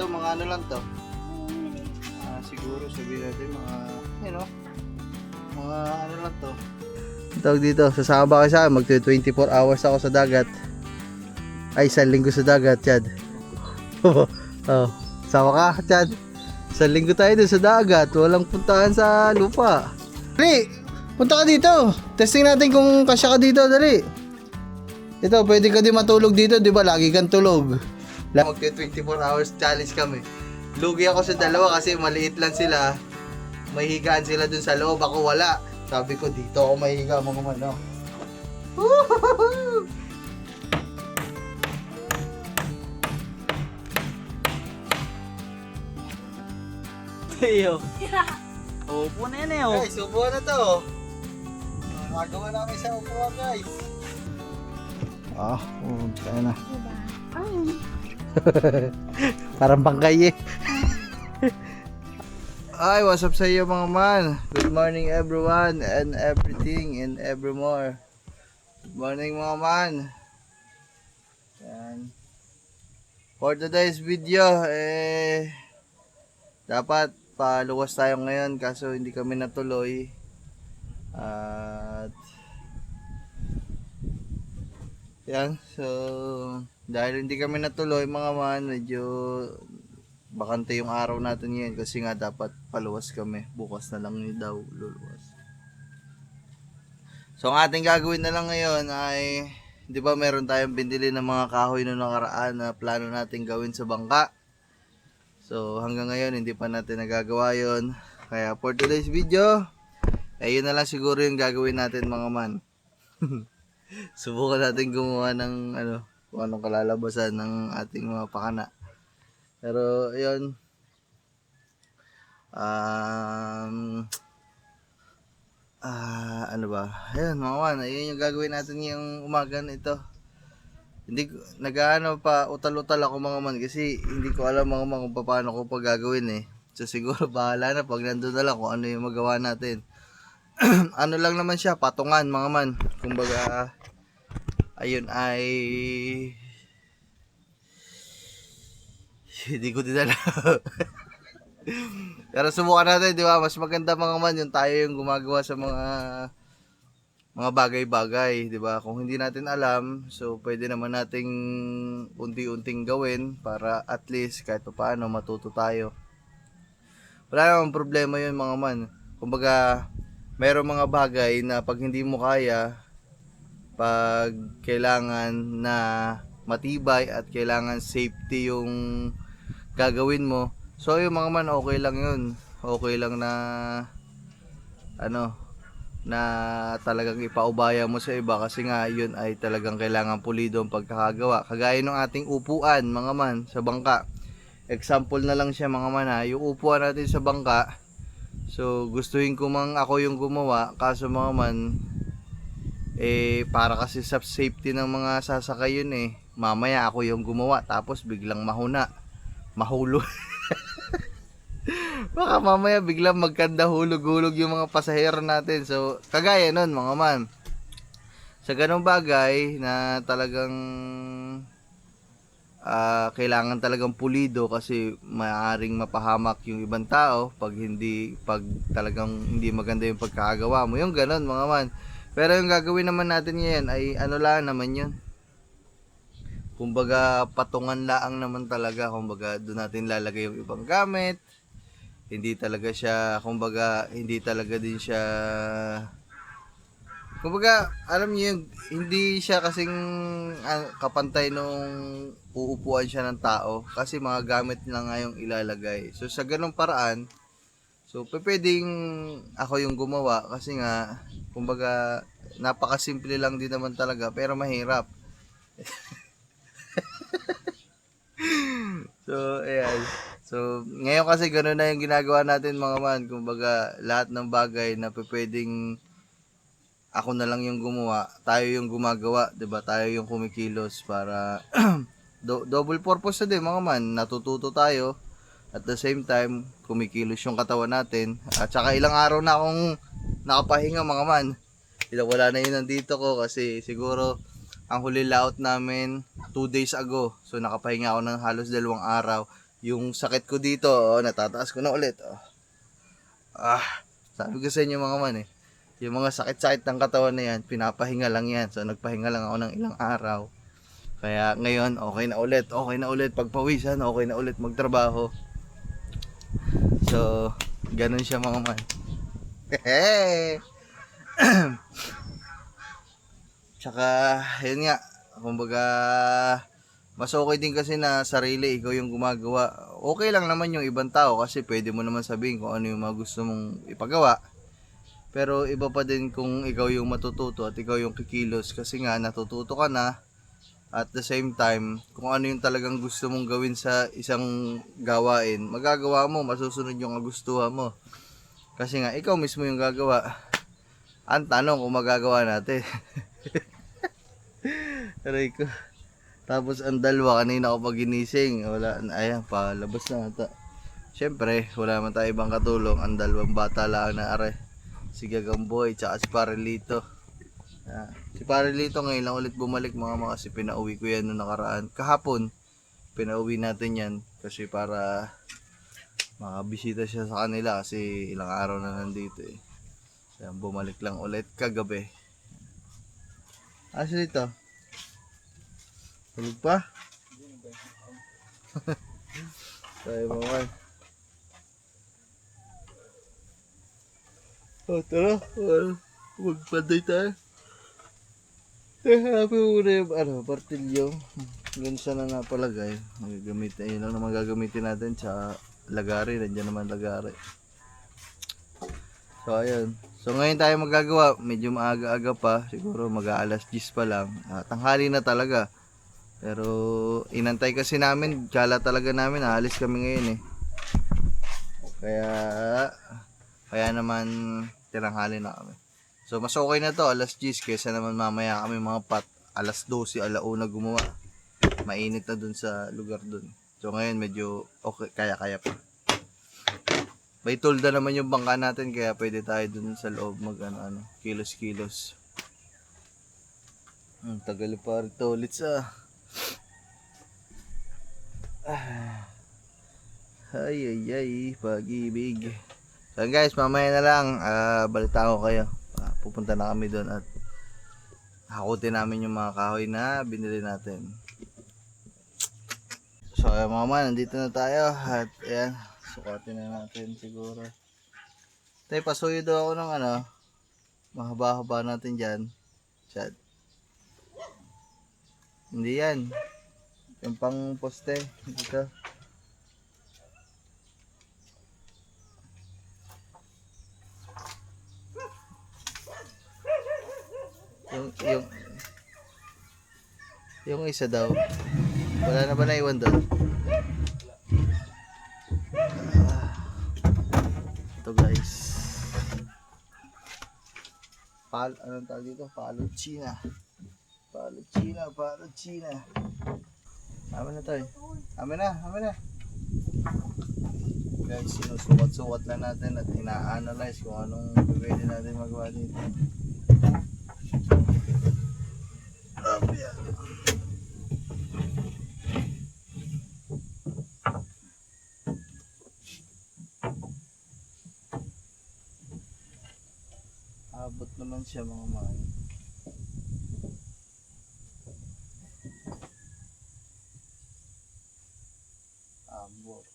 to, mga ano lang to. Siguro sabihin natin mga, you know, mga ano lang to. Tawag dito, sasama ba kayo sa akin? Mag 24 hours ako sa dagat. Ay, 1 linggo sa dagat, Chad. Oh, sama ka, Chad. 1 linggo tayo dun sa dagat. Walang puntahan sa lupa. Dali, punta ka dito. Testing natin kung kasya ka dito, dali. Ito, pwede ka din matulog dito, di ba? Lagi kang tulog. Mag 24 hours challenge kami. Lugi ako sa dalawa kasi maliit lang sila. May higaan sila dun sa loob, ako wala. Sabi ko, dito ako mahihiga mga mano. Woohoo! Iyo. Upo na yan eh oh. Guys, upuan na to. Magawa namin sa upuan, guys. Kaya na. Parang bangkay eh. Ay, what's up sa iyo mga man? Good morning everyone and everything and evermore. Good morning mga man. Yan. For today's video, dapat paluwas tayo ngayon kaso hindi kami natuloy. At yan, so dahil hindi kami natuloy mga man, medyo bakante yung araw natin ngayon kasi nga dapat paluwas kami. Bukas na lang yun daw luluwas. So ang ating gagawin na lang ngayon ay, di ba meron tayong binili ng mga kahoy noong nakaraan na plano natin gawin sa bangka. So hanggang ngayon hindi pa natin nagagawa yun. Kaya for today's video, yun na lang siguro yung gagawin natin mga man. Subukan natin gumawa ng kung anong kalalabasan ng ating mga pakana. Pero yun, ano ba? Ayun mga man, ayun yung gagawin natin yung umaga na ito. Hindi nag-aano pa, utal-utal ako mga man kasi hindi ko alam mga man kung paano ko pa gagawin eh. So siguro bahala na pag nandun na lang kung ano yung magawa natin. Ano lang naman siya, patungan mga man. Kumbaga, ayun ay hindi ko din alam. Pero subukan natin, di ba? Mas maganda mga man yung tayo yung gumagawa sa mga bagay-bagay, di ba? Kung hindi natin alam, so pwede naman nating unti-unting gawin para at least kahit paano matuto tayo. Wala namang problema yun mga man. Kumbaga, mayroong mga bagay na pag hindi mo kaya, pag kailangan na matibay at kailangan safety yung gagawin mo. So yung mga man, okay lang yun. Okay lang na na talagang ipaubaya mo sa iba kasi nga yun ay talagang kailangan pulido ang pagkakagawa. Kagaya ng ating upuan mga man sa bangka. Example na lang siya mga man ha. Yung upuan natin sa bangka, so gustuhin ko mang ako yung gumawa, kaso mga man para kasi sa safety ng mga sasakay yun eh. Mamaya ako yung gumawa tapos biglang mahulog. Baka mamaya biglang magkanda hulog-hulog yung mga pasahero natin. So kagaya nun mga man, sa ganung bagay na talagang kailangan talagang pulido kasi maaaring mapahamak yung ibang tao pag talagang hindi maganda yung pagkakagawa mo, yung ganon mga man. Pero yung gagawin naman natin ngayon ay ano lang naman yun, kumbaga patungan laang naman talaga. Kumbaga doon natin lalagay yung ibang gamit. Hindi talaga siya, kumbaga hindi talaga din siya, kumbaga alam niyo yung hindi siya kasing kapantay nung uupuan siya ng tao kasi mga gamit lang nga yung ilalagay. So sa ganung paraan, so pwedeng ako yung gumawa kasi nga kumbaga napakasimple lang din naman talaga pero mahirap. So ayan. So ngayon kasi ganoon na yung ginagawa natin mga man. Kumbaga lahat ng bagay na pwedeng ako na lang yung gumawa, tayo yung gumagawa, 'di ba? Tayo yung kumikilos para double purpose na din mga man. Natututo tayo at the same time kumikilos yung katawan natin. At saka ilang araw na akong nakapahinga mga man. Wala na yun nandito ko kasi siguro ang huli layout namin 2 days ago. So nakapahinga ako ng halos 2 araw. Yung sakit ko dito, natataas ko na ulit. Sabi ko sa inyo mga man yung mga sakit-sakit ng katawan na yan, pinapahinga lang yan. So nagpahinga lang ako ng ilang araw. Kaya ngayon, okay na ulit pagpawisan, okay na ulit magtrabaho. So, ganun siya mga man. Tsaka, yun nga, kumbaga, mas okay din kasi na sarili, ikaw yung gumagawa. Okay lang naman yung ibang tao kasi pwede mo naman sabihin kung ano yung mga gusto mong ipagawa. Pero iba pa din kung ikaw yung matututo at ikaw yung kikilos kasi nga natututo ka na. At the same time, kung ano yung talagang gusto mong gawin sa isang gawain, magagawa mo, masusunod yung kagustuhan mo. Kasi nga, ikaw mismo yung gagawa. Ang tanong kung magagawa natin. Aray ko. Tapos ang dalawa, kanina ako paginising. Wala, ayan, palabas na ata. Siyempre, wala man tayo ibang katulong. Ang dalawang bata lang na aray. Si Gagamboy, tsaka si Parelito. Si Parelito ngayon lang ulit bumalik mga kasi pinauwi ko yan noong nakaraan. Kahapon, pinauwi natin yan kasi para makabisita siya sa kanila kasi ilang araw na nandito eh. Kaya bumalik lang ulit kagabi. Asa dito? Tulog pa? Tayo mga. Tara. Magpanday tayo. Happy mo na yung partilyo. Ganun na napalagay. Yun lang naman gagamitin natin. Tsaka lagari. Nandiyan naman lagari. So ayun. So ngayon tayo magagawa. Medyo maaga-aga pa. Siguro mag-aalas 10 pa lang. Tanghali na talaga. Pero inantay kasi namin. Kala talaga namin. Aalis kami ngayon eh. Kaya naman tinanghali na kami. So mas okay na to alas 10 kaysa naman mamaya kami mga alas 12 alauna gumawa. Mainit na dun sa lugar dun. So ngayon medyo okay, kaya pa. May tolda naman yung bangka natin kaya pwede tayo dun sa loob mag kilos-kilos. Tagal pa rito ulit sa ay pag-ibig. So guys, mamaya na lang balita ko kayo. Pupunta na kami doon at hakutin namin yung mga kahoy na binili natin. So mga man, nandito na tayo at ayan, sukatin na natin siguro. Tay, pasuyo daw ako ng mahaba-haba natin dyan. Chad. Hindi yan. Yung pang poste. Dito. Yung isa daw. Wala na ba naiwan doon? Ito guys. Anong tawag dito? Paluchina. Amin na to eh. Amin na. Guys, sinusukat-sukat na natin at ina-analyze kung anong pwede natin magawa dito. Abot naman siya mga man. Abot.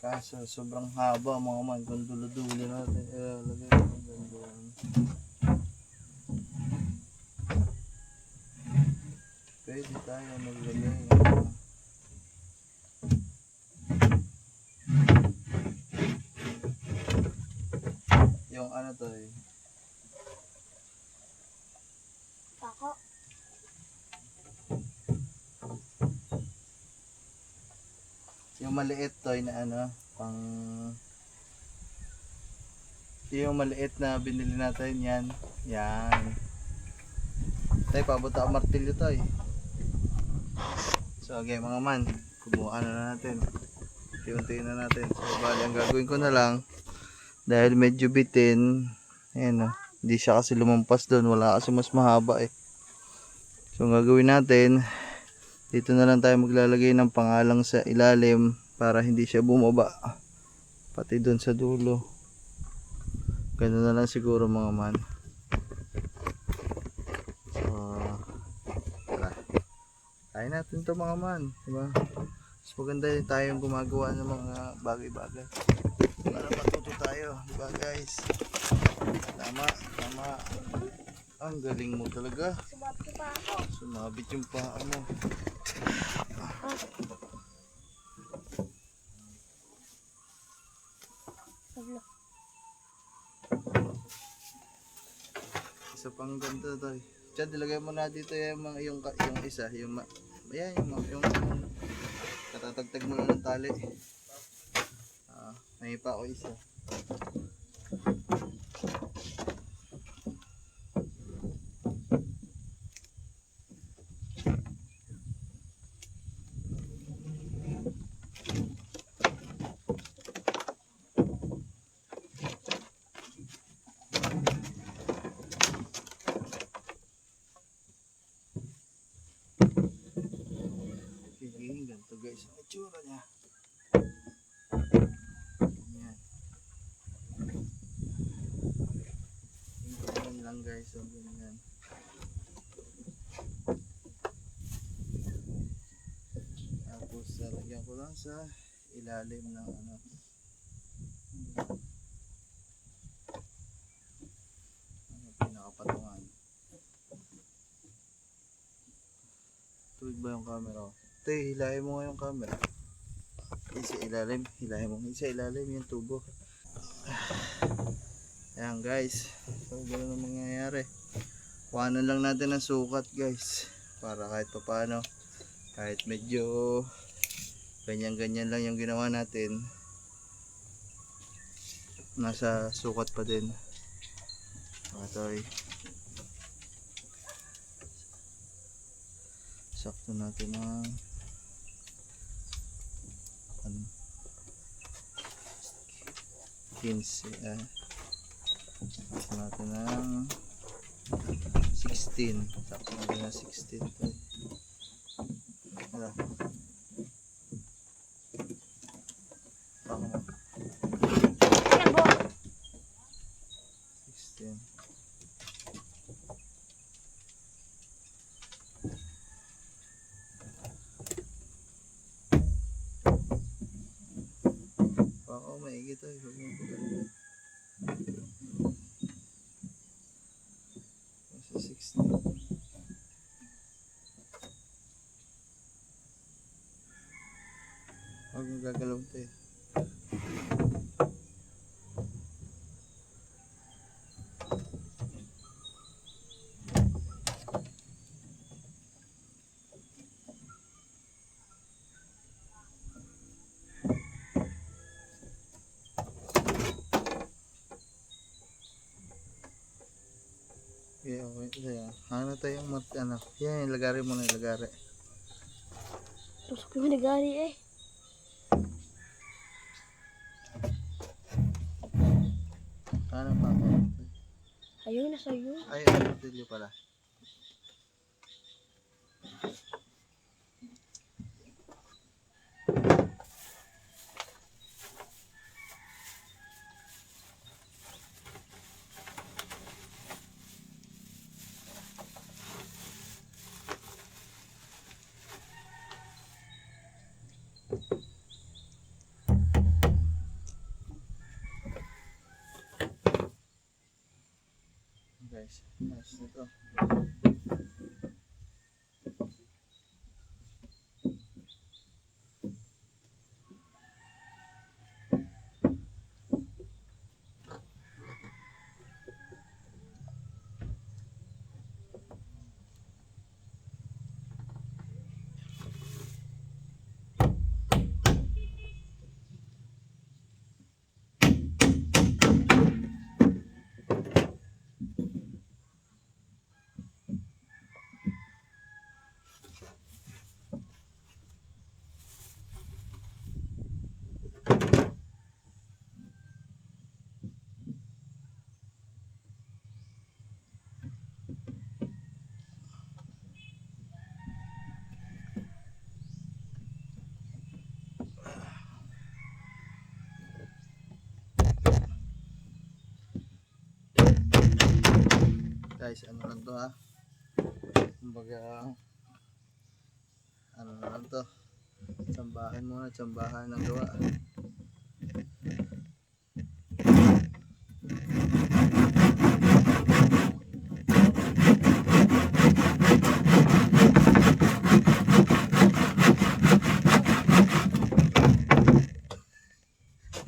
Kaso sobrang haba mga man. Kung dulo-dulo natin. Lagay ko gandoon. Pwede tayo maglagay. Yung to eh. Pako. Yung maliit toy na yung maliit na binili natin yan. Tay, pabot ako martilyo toy. So okay mga man, kumuha na natin. Unti-untiin na natin. So bali ang gagawin ko na lang, dahil medyo bitin, ayan hindi siya kasi lumampas doon, wala kasi mas mahaba eh. So ang gagawin natin, Dito na lang tayo maglalagay ng pangalang sa ilalim para hindi siya bumaba. Pati doon sa dulo. Ganun na lang siguro mga man. So, tara. Kaya natin to mga man. Diba? Mas maganda yung tayong gumagawa ng mga bagay-bagay. Para matuto tayo. Diba guys? Tama, tama. Ang galing mo talaga. Sumabit pa ako. Sumabit yung paa mo. Sablo. Isa pang ganito to. Diyan, dilagay mo na dito yung isa. Ayan, yung katatagtag mo na ng tali. May pa ako isa. Ganito guys, ang itsura niya. Ganyan. Ganyan lang guys, so ganyan. Tapos lalagyan ko lang sa ilalim ng ano. Pinakapatungan. Tuwid ba yung camera? Tay, hilahin mo nga yung camera. Isa ilalim, hilahin mo. Isa ilalim yung tubo. Ayan guys. So gano'n ang mangyayari. Kuhanan lang natin ang sukat guys. Para kahit paano, kahit medyo ganyan-ganyan lang yung ginawa natin, nasa sukat pa din. Ito sakto natin ang 15 sakto natin ang 16, sakto natin ang 16 to. Wala ako 16. Oo, maigi to. Huwag mong pagkakas. Nasa 16. Huwag mong gagalaw to eh. Okay, okay. Ano tayong ano? Yan, ilagari mo na ilagari. Tusok yung nagari eh. Ano pa ako? Ayun na sa'yo. Ay, ano tilyo pala. Guys, nice nito. Guys, ano lang to ha. Kumbaga, ano lang to. Tsambahan muna, tsambahan ng gawa.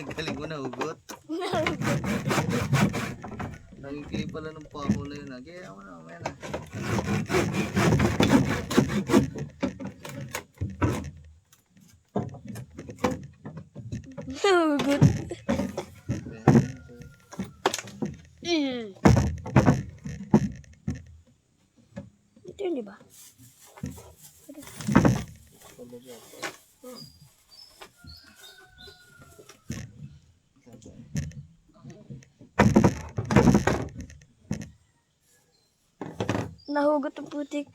Galing mo na, hugot. Nagkikili pala ng pako na yun ha. Kaya mo na, mamaya na. Nahugot. Ito yun, di ba? Nahugot ang putik.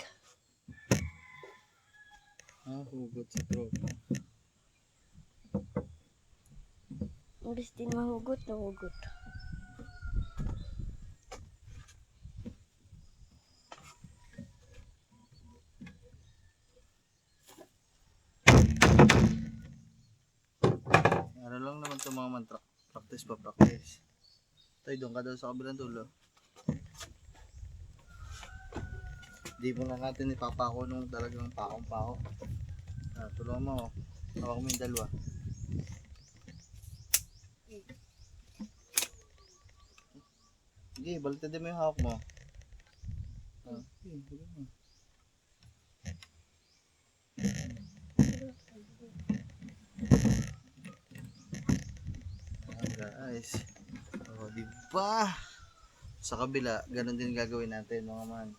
Hugot sa tropa. Imbis din mahugot, nahugot. Ano lang naman ito mga mantra. Practice pa, practice. Tay, doon ka daw sa kabilang dulo. Di mo na natin ipapako nung talagang pakong-pako. Tulungan mo. Hawak mo yung dalawa. Sige, baliktad din mo yung hawak mo. Sige, sige mo. Guys. Diba? Sa kabila, ganun din gagawin natin mga man.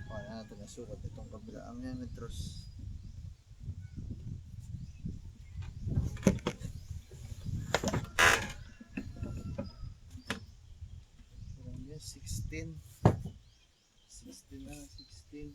Kaya natin nasukat itong kabila ang metros. Parang 16 na, 16.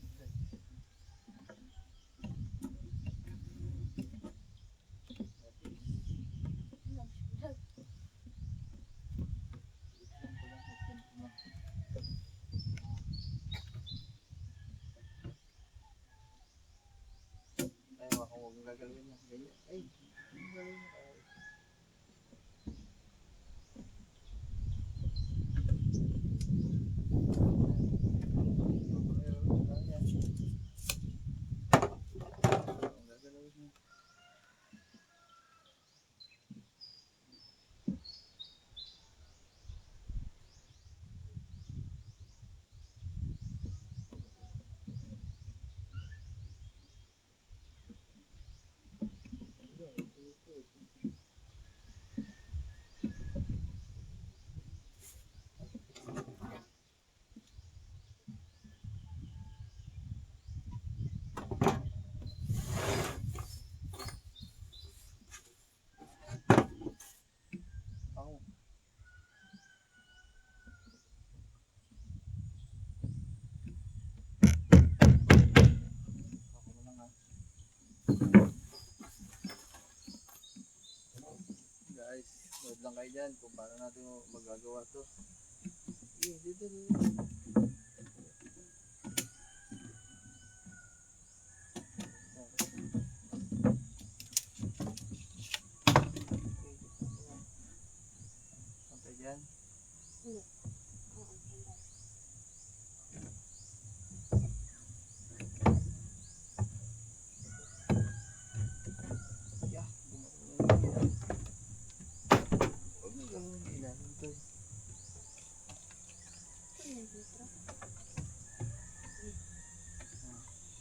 Ay, baka huwag mong gagalawin na. Ganyan. Ay, gagalawin na. Ako. Ako na lang ha. Guys, load lang kayo dyan kung paano natin magagawa to. Dito. Pantay dyan. Yeah, huwag mo gawin ilalim to.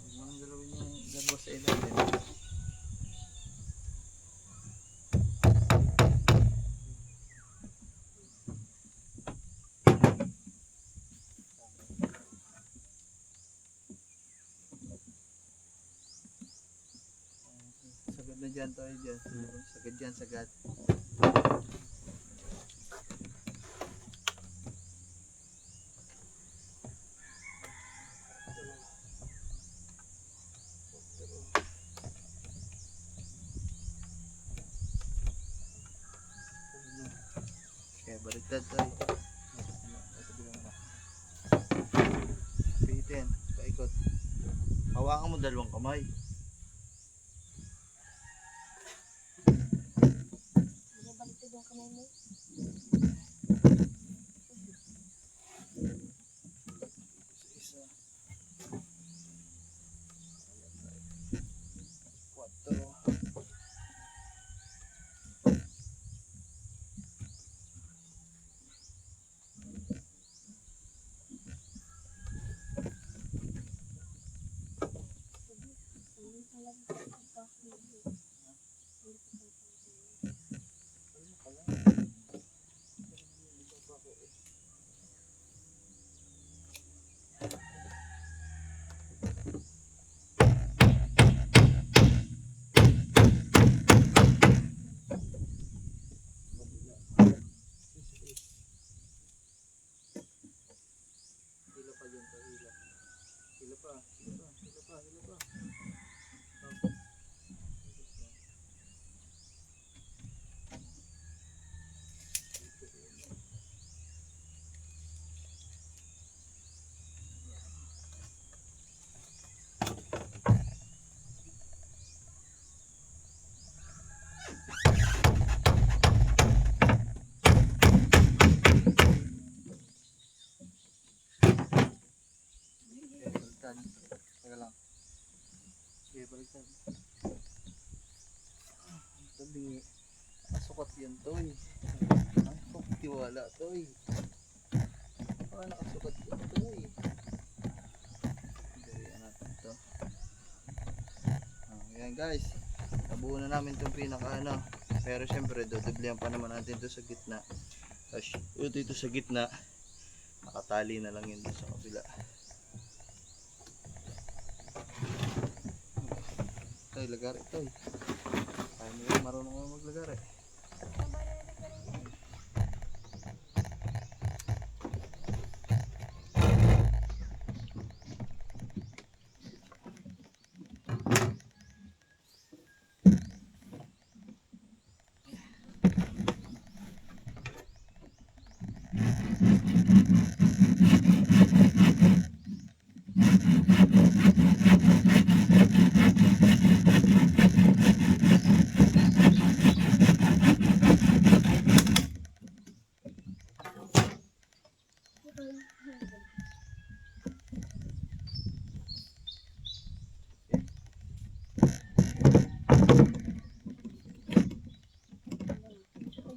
Huwag mo nang galawin yung dalawa sa ilalim. dyan tayo dyan. Sagad dyan, sagad. Okay, baliktad tayo. Pitin, paikot. Hawakan mo dalawang kamay. Baliktad yung kamay mo. Isa. 4. Hila pa dyan, hila. Hila pa, hila pa, hila pa, hila pa. Okay, baliktad. Teka lang. Okay, baliktad. Tabi. Nakasukat yan, Toy. Ang tiwala, Toy. Nakasukat yan, Toy. Dalian natin ito. Ayan guys. Nabuo na namin itong pinaka ano. Pero syempre, dodoblihan pa naman natin ito sa gitna. Tapos ito sa gitna. Nakatali na lang yun doon sa kabila. Toy, lagari, Toy. Kaya mo yan, marunong mo maglagari.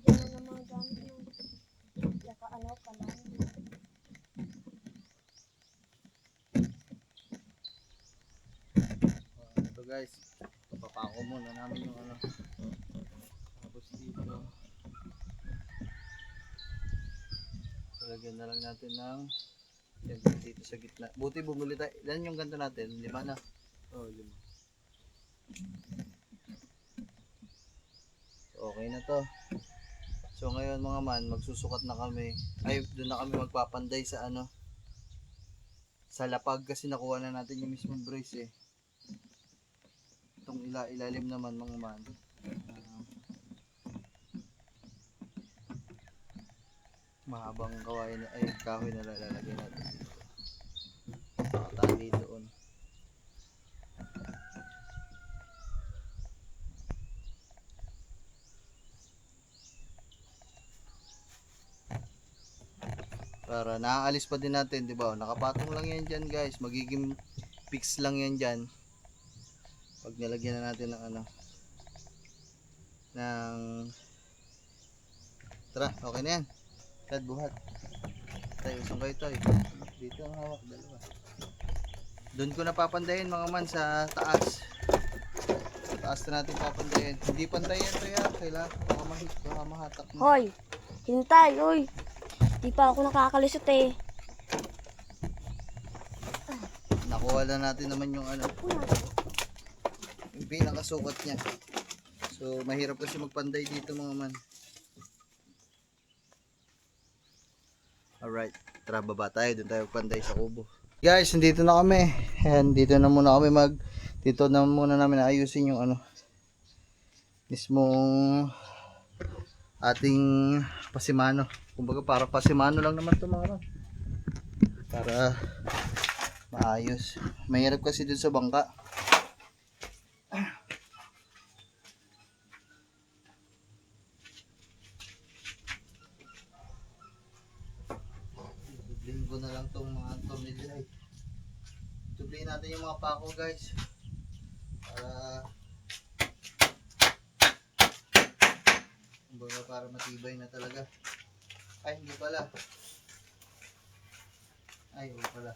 Diyan na mga gamit mo. Yaka ano, kalan. Ito guys, papapako muna namin yung ano. Tapos dito, lagyan na lang natin ng dito sa gitna. Buti bumili tayo. Ilan yung ganito natin? 5 na? Oo, 5. Okay na to. So ngayon mga man, magsusukat na kami. Ay, doon na kami magpapanday sa ano, sa lapag kasi nakuha na natin yung mismong brace eh. Itong ilalim naman mga man. Mahabang kawain ay kahoy na lalagay natin dito. Nakatali doon. Para naaalis pa din natin, 'di ba? Nakapatong lang 'yan diyan, guys. Magiging fix lang 'yan diyan. Pag nilagyan na natin ng ano ng tara, okay na 'yan. Tad buhat. Tayo usong kayo tayo. Dito ang hawak dalawa. Doon ko napapandayin mga man sa taas. Sa taas na natin papandayin. Hindi pandayin to ya. Kailangan baka mahatak mo. Hoy! Hintay, oy! Di pa ako nakakalisot eh. Nakuha na natin naman yung ano. Yung pinakasukat niya. So mahirap kasi magpanday dito mga man. Alright, tara baba tayo, dun tayo magpanday sa kubo. Guys, dito na kami. And dito na muna kami dito na muna namin ayusin yung ano mismong ating pasimano. Kumbaga para pasimano lang naman to mga man. Para maayos. Mahirap kasi dun sa bangka. Tublihin ko na lang tong mga tornilyo. Tublihin natin yung mga pako guys. Para matibay na talaga. Ay, hindi pala. Ay, hindi pala.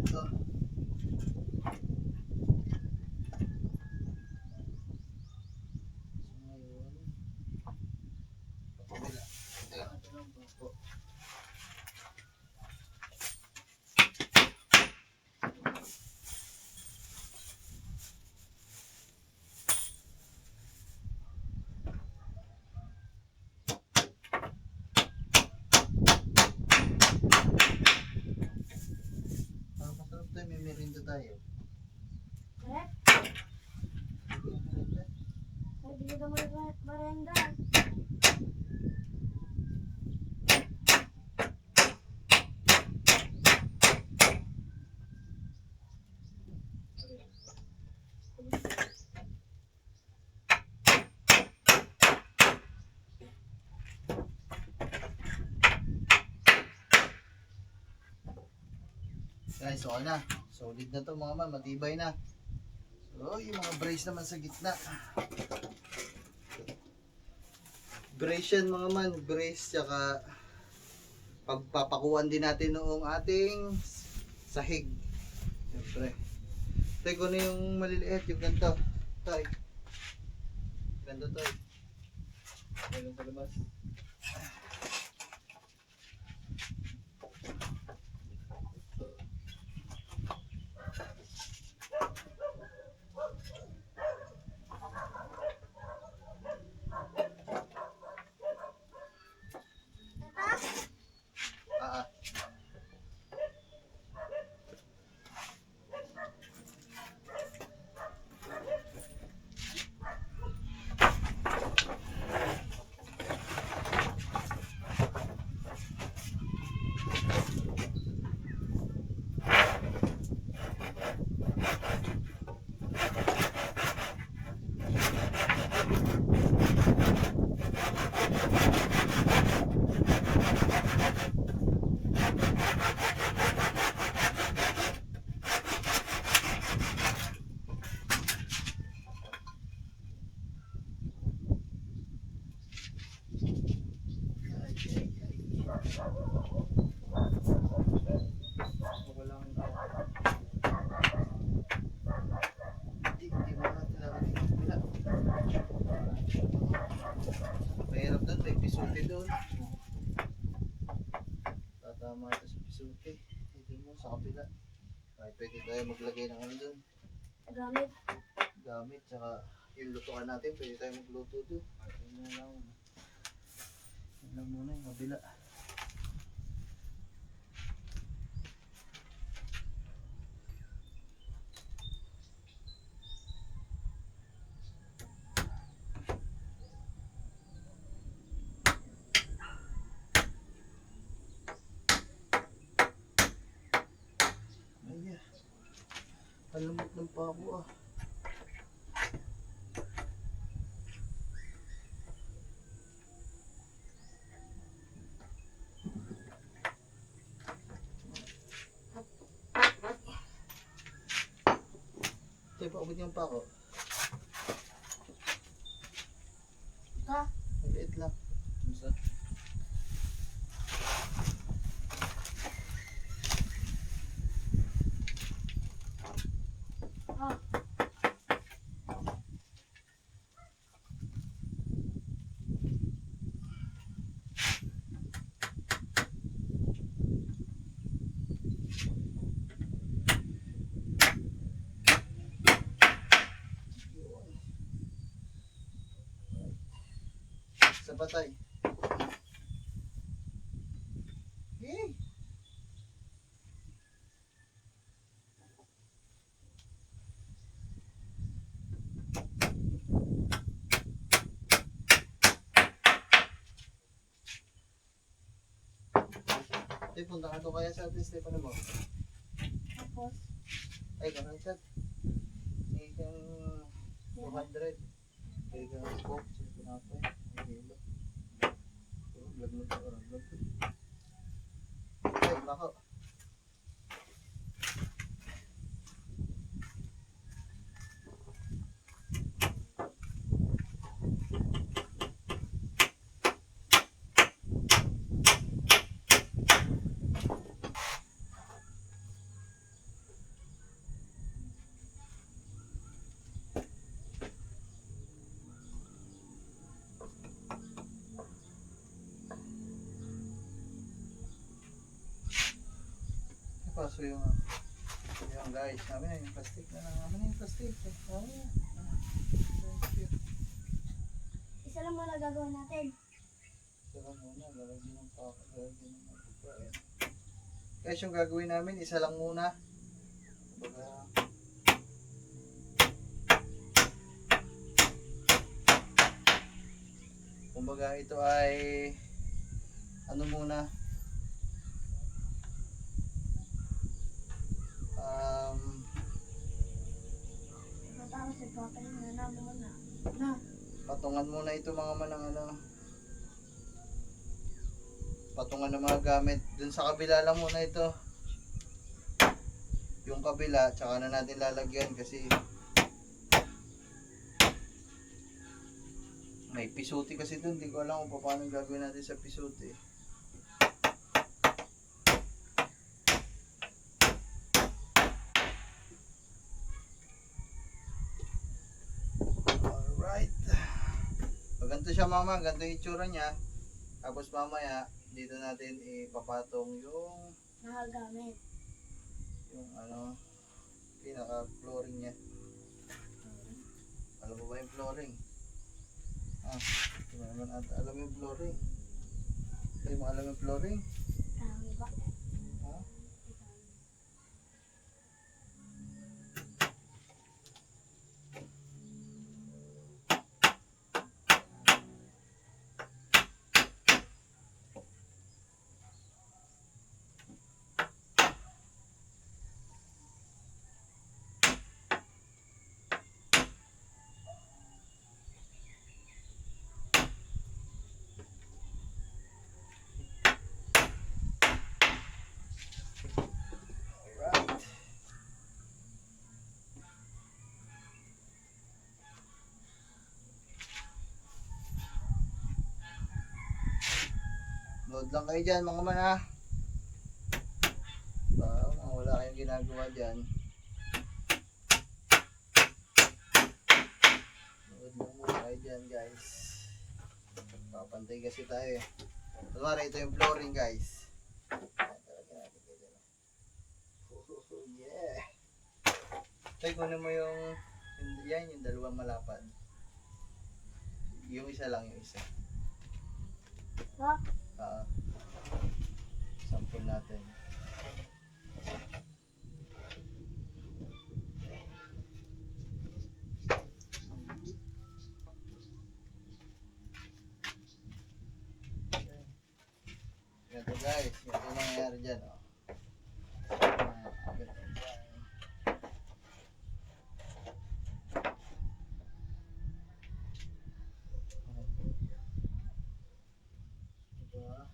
Ito. Ngayon. Pakabila. Teka, ito lang po. Masarap tayo, may merienda tayo. Eh? Bili ka merenda. Guys, okay na. Solid na to mga man, matibay na. So, yung mga brace naman sa gitna. Brace yan mga man, brace tsaka pagpapakuan din natin noong ating sahig. Siyempre. Tay ko na yung maliliit, yung ganito. Tay. Ganito tay. Meron sa labas. Ah. Mahirap doon, may pisuti doon. Tatama ito sa pisuti. Ito mo sa kapila. Ay, pwede tayo maglagay ng ano doon. Gamit. Gamit, tsaka yung lutuan natin, pwede tayo magluto doon. Yun lang. Yun lang muna yung kabila. Kalumot ng pako ah. Tayo pa abot yung pako. Ha? Maliit lang. Isa. patay. Okay. Punta ka doon kaya sa atin, Stefano mo. Tapos, Ay, ganun chat. May kang 200. Kaya kang scope, sa pinapay. Ang hilo. Vlog mo ito, vlog mo. Ay, bako. Paso yung guys, sabi na yung plastic na lang. Namin na yung plastic. Oh, yeah. Thank you. isa lang muna gagawin natin. Isa lang muna, lalagyan ng pako, lalagyan ng magpupuan. Guys, yung gagawin namin, isa lang muna. Kumbaga ito ay ano muna, Tapos ipapalin na muna. Na. patungan muna ito mga manang ano, patungan ng mga gamit. Dun sa kabila lang muna ito, yung kabila, tsaka na natin lalagyan kasi may pisuti kasi dun. Hindi ko alam kung paano gagawin natin sa pisuti. Alright. So, ganito siya mama, ganito yung itsura niya. Tapos mamaya, dito natin ipapatong yung Nakagamit. yung ano, pinaka flooring niya. Alam mo ba yung flooring? Hindi mo naman ata alam yung flooring. Hindi mo alam yung flooring? Ba? Ha? Alright. Load lang kayo dyan mga man ha. Wala kayong ginagawa dyan. Load lang muna kayo dyan guys. Papantay kasi tayo eh. Kunwari ito yung flooring guys. Yeah. Tay, kunin mo yan, yung dalawang malapad. Yung isa lang, yung isa. Ha? Sample natin. Ganito guys, ganito yung nangyayari dyan. Oh. Ganito dyan. Diba?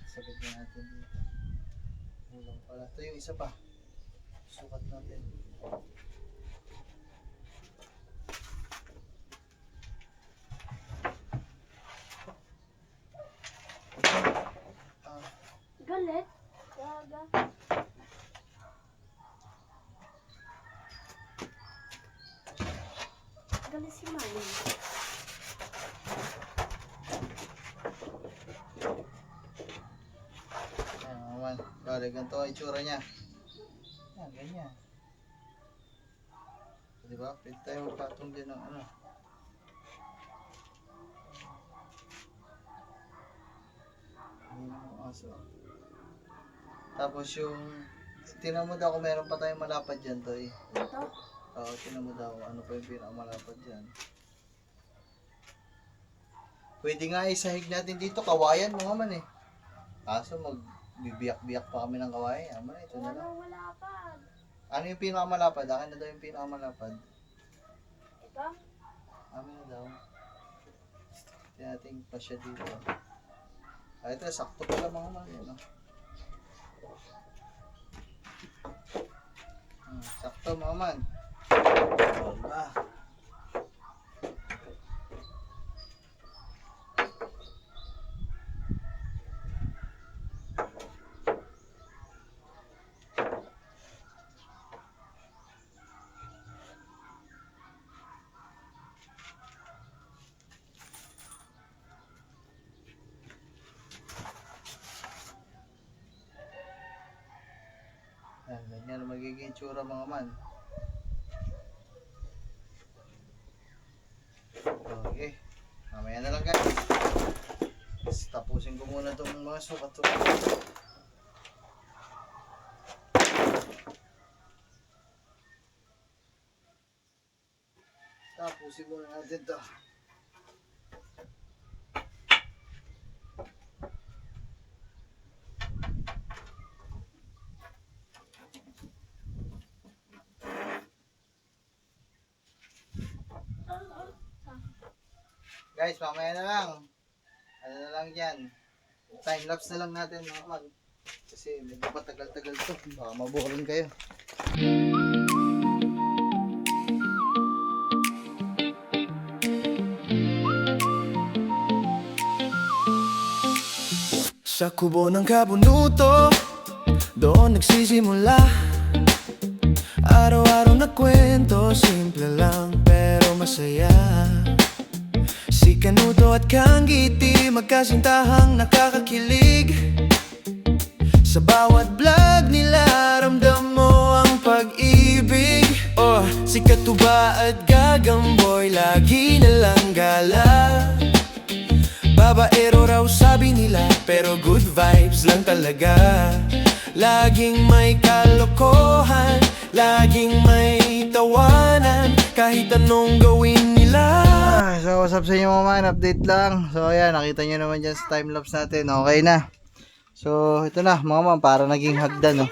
Sabit na natin dito. Kulang pala. Ito yung isa pa. Sukat natin. Galit? Gaga. Galit si Mami. Ayan, bale, ganito ang itsura niya. Ganyan. Di ba? Pwede tayo magpatong din ng ano. Ayun ang aso. Tapos yung, tinan mo daw kung meron pa tayong malapad dyan, Toy. Ito? Oo, tinan mo daw ano pa yung pinakamalapad dyan. Pwede nga isahig natin dito, kawayan mga man eh. Kaso magbibiyak-biyak pa kami ng kawayan. Ama, ito na lang. Wala pa. Ano yung pinakamalapad? Akin na daw yung pinakamalapad. Ito? Amin na daw. Tingnan natin pa siya dito. Ah, ito, sakto pala mga man. Yan, no? Sakto mga man. Wala. Yan, ganyan ang magiging tsura mga man. Okay. Mamaya na lang guys. Tapusin ko muna itong mga sukat-sukat. Tapusin muna natin ito. Guys, mamaya na lang. Ano na lang yan. Time-lapse na lang natin mga man. Kasi medyo matagal-tagal to. Baka maboring kayo. Sa kubo ng kabunuto, doon nagsisimula. Araw-araw na kwento, simple lang pero masaya. Si Kanuto at Kangiti, magkasintahang nakakakilig. Sa bawat vlog nila, ramdam mo ang pag-ibig. Oh, si Katuba at Gagamboy, lagi nalang gala. Babaero raw sabi nila, pero good vibes lang talaga. Laging may kalokohan, laging may tawanan, kahit anong gawin nila. So what's up sa inyo mga man, update lang. So ayan, nakita nyo naman dyan sa time-lapse natin. Okay na. So ito na mga man, parang naging hagdan, no?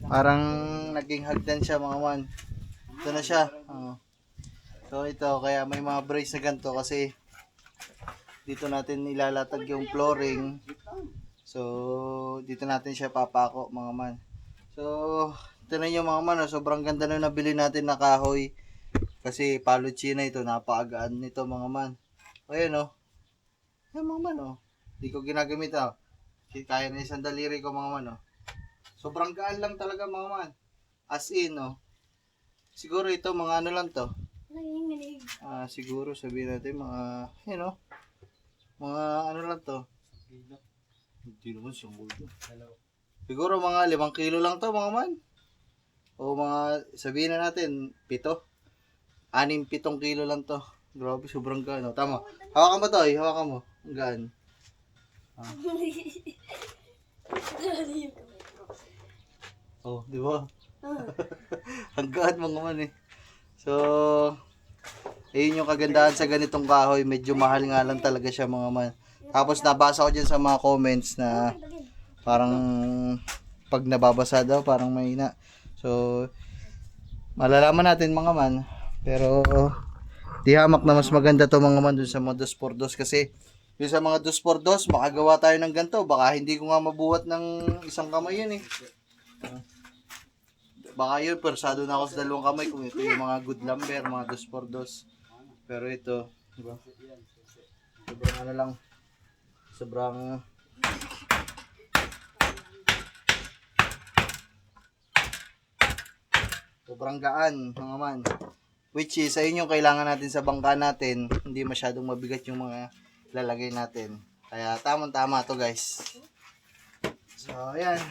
Parang naging hagdan siya mga man. Ito na siya. So ito, kaya may mga brace na ganito kasi dito natin ilalatag yung flooring. So dito natin siya papako mga man. So ito na yung mga man, no? Sobrang ganda na nabili natin na kahoy. Kasi palo china ito, napakagaan nito mga man. O yan o. Yan mga man o. Hindi ko ginagamit o. Kaya na isang daliri ko mga man o. Sobrang gaan lang talaga mga man. As in o. Siguro ito mga ano lang to. Siguro sabihin natin mga, yan o. Mga ano lang to. Hindi naman siyang bulto. Siguro mga 5 kilo lang to mga man. O mga sabihin na natin 6-7 kilo lang to. Grabe, sobrang gaan. No? Tama. Hawakan mo to, hawakan mo. Ang gaan. Oh, di ba? Ang gaan mga man eh. So, ayun yung kagandahan sa ganitong kahoy. Medyo mahal nga lang talaga siya mga man. Tapos nabasa ko dyan sa mga comments na parang pag nababasa daw, parang mahina. So, malalaman natin mga man. Pero di hamak na mas maganda to mga man dun sa mga 2x2 kasi yung sa mga 2x2 makagawa tayo ng ganito, baka hindi ko nga mabuhat ng isang kamay yun eh. Baka yun persado na ako sa 2 kamay kung ito yung mga good lumber, mga 2x2. Pero ito, diba? Sobrang ano lang, sobrang gaan mga man. Which is, ayun yung kailangan natin sa bangka natin. Hindi masyadong mabigat yung mga lalagay natin. Kaya tamang-tama to guys. So, ayan.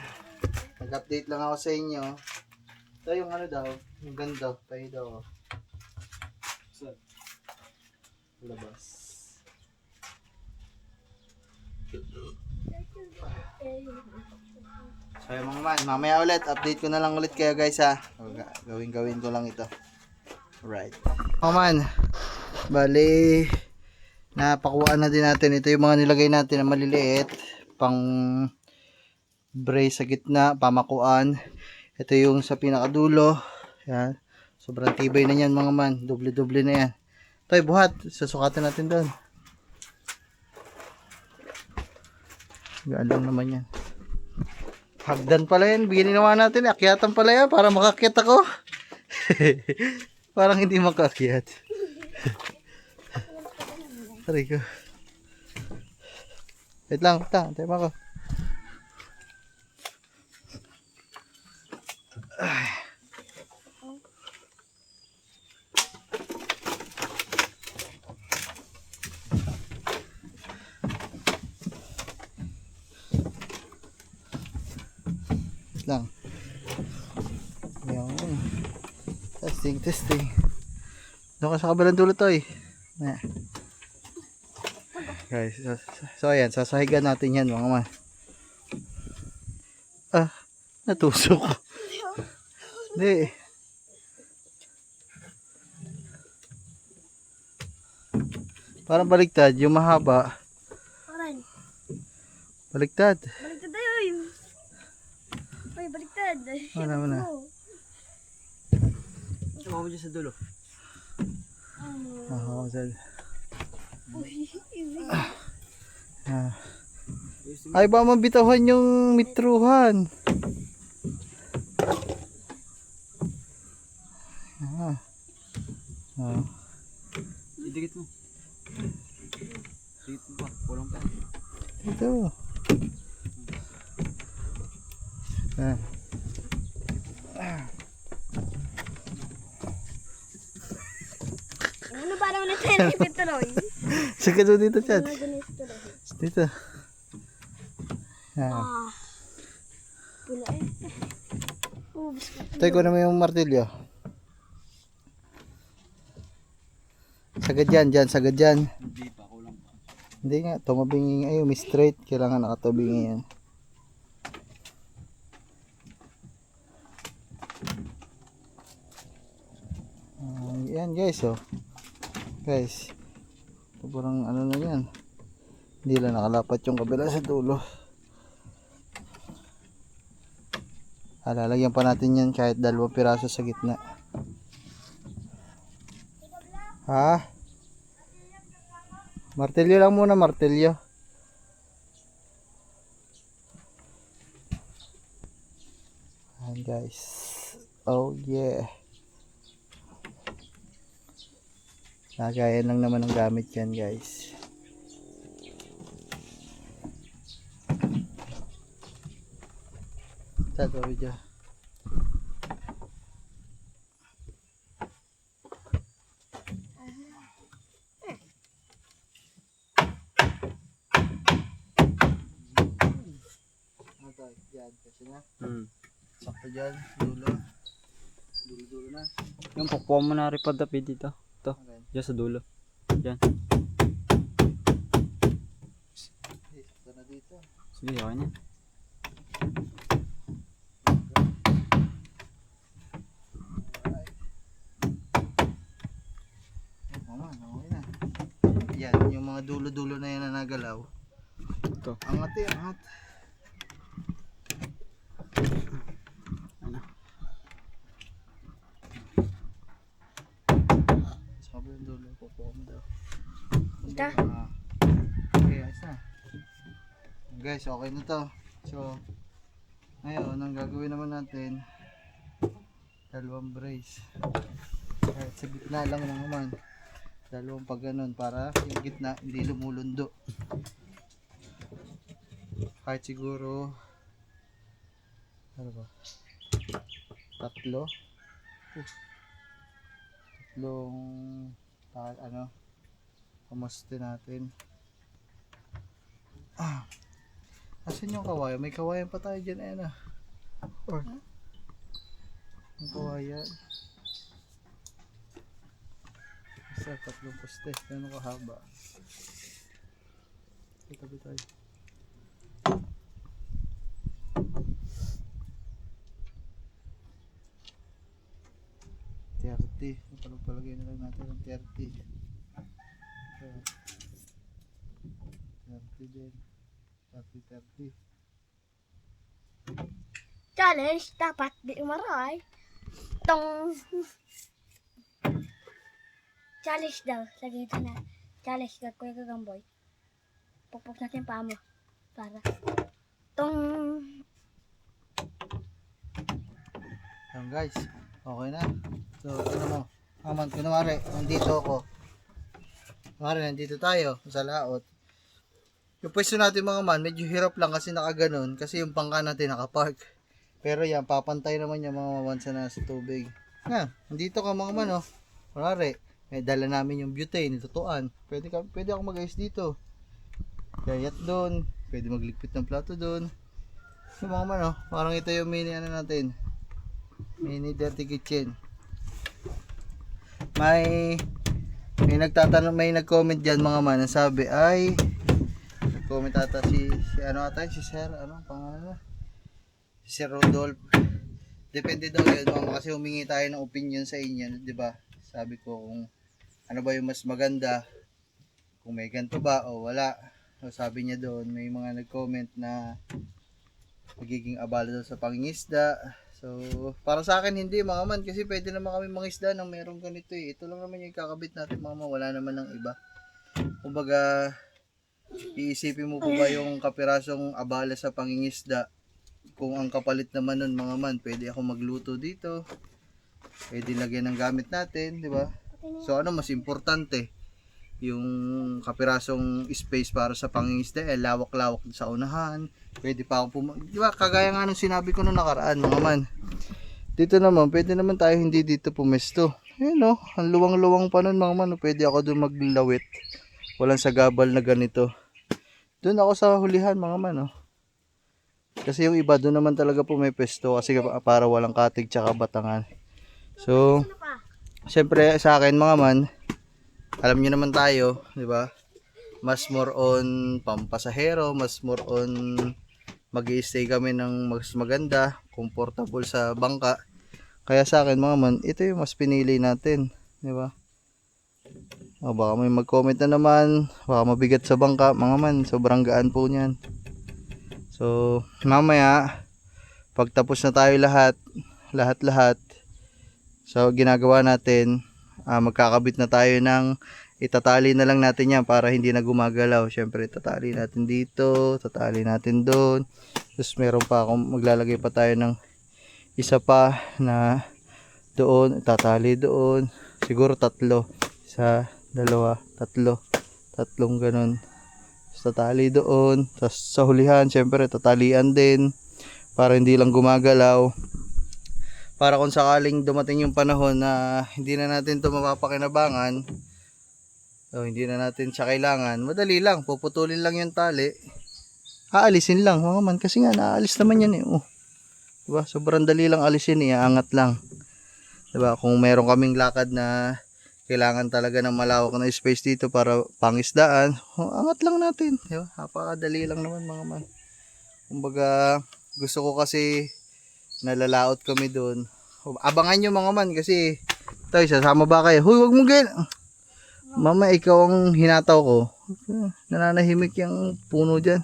Nag-update lang ako sa inyo. Ito yung ano daw, yung ganda, tayo daw. Labas. So yung mga man, mamaya ulit, update ko na lang ulit kayo guys ha. Gawin ko lang ito. Alright. Mga man, bali, napakuhaan na din natin. Ito yung mga nilagay natin na maliliit. Pang brace sa gitna, pamakuan. Ito yung sa pinakadulo. Yan. Sobrang tibay na yan mga man. Doble-doble na yan. Ito buhat. Susukatan natin doon. Gaan lang naman yan. Hagdan pala yan. Ginawa natin. Akyatan pala yan para makakyat ako. Parang hindi makakyat. Tari ko. Wait lang. Tayo ako. Lang. Yan. Testing. Doon ka sa kabilang dulo to eh. Guys, so ayan, sasahigan natin yan mga man. Natusok. Hindi. Parang baligtad, yung mahaba. Aran. Baligtad. Baliktad tayo yun. Uy, baliktad. Wala mo na. Tumama mo dyan sa dulo. Ay ba mabitawan yung mitruhan. Idikit mo. Dikit mo pa. Kulang pa. Ito. Ano parang na tayo na ipituloy? Sige doon dito, Chad. Dito. Pula eh. Biskot. Tayo ko naman yung martilyo. Sagad dyan. Hindi pa. Kulang pa. Hindi nga, tumabingi nga may straight. Kailangan nakatabingi yan. Yan guys, oh. Guys, parang ano na yan. Hindi lang nakalapat yung kabila sa dulo. Lalagyan pa natin yan kahit 2 piraso sa gitna. Ha? Martilyo lang muna, martilyo. Ayan guys. Oh yeah. Lagayan lang naman ng gamit yan guys. Tato video. Yan, kasi na. Sakto dyan, dulo. Dulo na. Yung pukpuan mo na rin padapi dito. Ito. Okay. Diyan sa dulo. Diyan. Ito na dito. Sige, okay na. Okay na. Yan, yung mga dulo-dulo na yan na nagalaw. Ito. Angat eh, angat. Ano? Sabi yung dulo, pupukom daw. Ito. Okay, ayos na. Guys, okay na to. So, ngayon, ang gagawin naman natin, 2 brace. Kahit sa gitna lang naman. 2 pag ganun para yung gitna hindi lumulundo. Kahit siguro ano ba? 3. Ano? Pamaste natin. Asan yung kawayan? May kawayan pa tayo dyan. Ayan ah. Or, ang kawayan. Isa, 3 poste. Gano'n kahaba. Tabi tayo. Palagay na lang natin ng 30. 30 din. 30. Challenge, dapat di umaray. Tong. Challenge daw. Lagi ito na. Challenge daw, Kuya Gagamboy. Pupok natin pa mo. Para. Tong. Yan guys. Okay na. So, ano mo. Aman, kunwari, nandito ako. Kunwari, nandito tayo sa laot. Yung pwesto natin mga man, medyo hirap lang kasi nakaganon. Kasi yung pangka natin nakapark. Pero yan, papantay naman yung mga mamansa na sa tubig. Yan, nandito ka mga man, oh. Kunwari, may dala namin yung butane, tutuan. Pwede ako mag-ayos dito. Kayat doon. Pwede magligpit ng plato doon. Yung mga man, oh. Parang ito yung mini ano natin. Mini dirty kitchen. May nagtatanong, may nag-comment diyan mga man, sabi ay nag-comment ata si ano ata, si Sir, ano pangalan na? Si Sir Rodolph. Depende daw 'yun, mama, kasi humingi tayo ng opinion sa inyo, 'di ba? Sabi ko kung ano ba yung mas maganda, kung may ganito ba o wala. So, sabi niya doon, may mga nag-comment na magiging abala daw sa pangingisda. So, para sa akin hindi mga man, kasi pwede naman kami mangisda nang merong ganito eh. Ito lang naman yung kakabit natin mga man, wala naman ng iba. Kumbaga, iisipin mo po ba yung kapirasong abala sa pangingisda? Kung ang kapalit naman nun mga man, pwede ako magluto dito. Pwede lagyan ng gamit natin, di ba? So, ano mas importante? Yung kapirasong space para sa pangingisda, lawak-lawak sa unahan. Pwede pa ako di ba, kagaya nga nung sinabi ko nung nakaraan mga man. Dito naman, pwede naman tayo hindi dito pumesto. Ayun o, ang luwang-luwang pa nun mga man. Pwede ako doon maglawit. Walang sagabal na ganito. Doon ako sa hulihan mga man o. Kasi yung iba doon naman talaga pumepesto kasi para walang katig tsaka batangan. So, syempre sa akin mga man, alam nyo naman tayo, di ba? Mas more on pampasahero, mas more on mag-i-stay kami ng mas maganda, comfortable sa bangka. Kaya sa akin mga man, ito yung mas pinili natin, di ba? O baka may mag-comment na naman, baka mabigat sa bangka, mga man, sobrang gaan po niyan. So, mamaya pagtapos na tayo lahat, so ginagawa natin, magkakabit na tayo ng itatali na lang natin yan para hindi na gumagalaw. Syempre itatali natin dito, tatali natin doon. Tapos meron pa akong maglalagay pa tayo ng isa pa na doon, itatali doon. Siguro 3. 1, 2, 3. Tatlong ganun. Tapos tatali doon. Tapos sa hulihan, syempre tatalian din para hindi lang gumagalaw. Para kung sakaling dumating yung panahon na hindi na natin ito mapapakinabangan, o hindi na natin siya kailangan, madali lang, puputulin lang yung tali, aalisin lang mga man, kasi nga naalis naman yan eh. Diba? Sobrang dali lang alisin, iaangat lang. Diba? Kung meron kaming lakad na kailangan talaga ng malawak na space dito para pangisdaan, angat lang natin. Diba? Napakadali lang naman mga man. Kumbaga, gusto ko kasi nalalaot kami doon. Abangan nyo mga man kasi tayo, sasama ba kayo? Huy, wag mo mama, ikaw ang hinataw ko. Nananahimik yung puno dyan.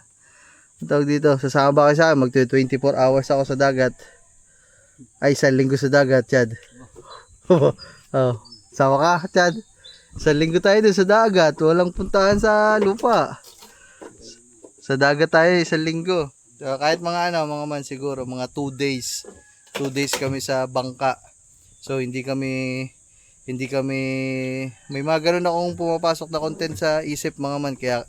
Ang tawag dito, sasama ba kayo sa akin? Mag-24 hours ako sa dagat. Ay, 1 linggo sa dagat, Chad. Oh, sama ka, Chad. 1 linggo tayo dun sa dagat. Walang puntahan sa lupa. Sa dagat tayo, 1 linggo. So, kahit mga mga man siguro, mga 2 days. 2 days kami sa bangka. So, hindi kami may mga ganun akong pumapasok na content sa isip mga man, kaya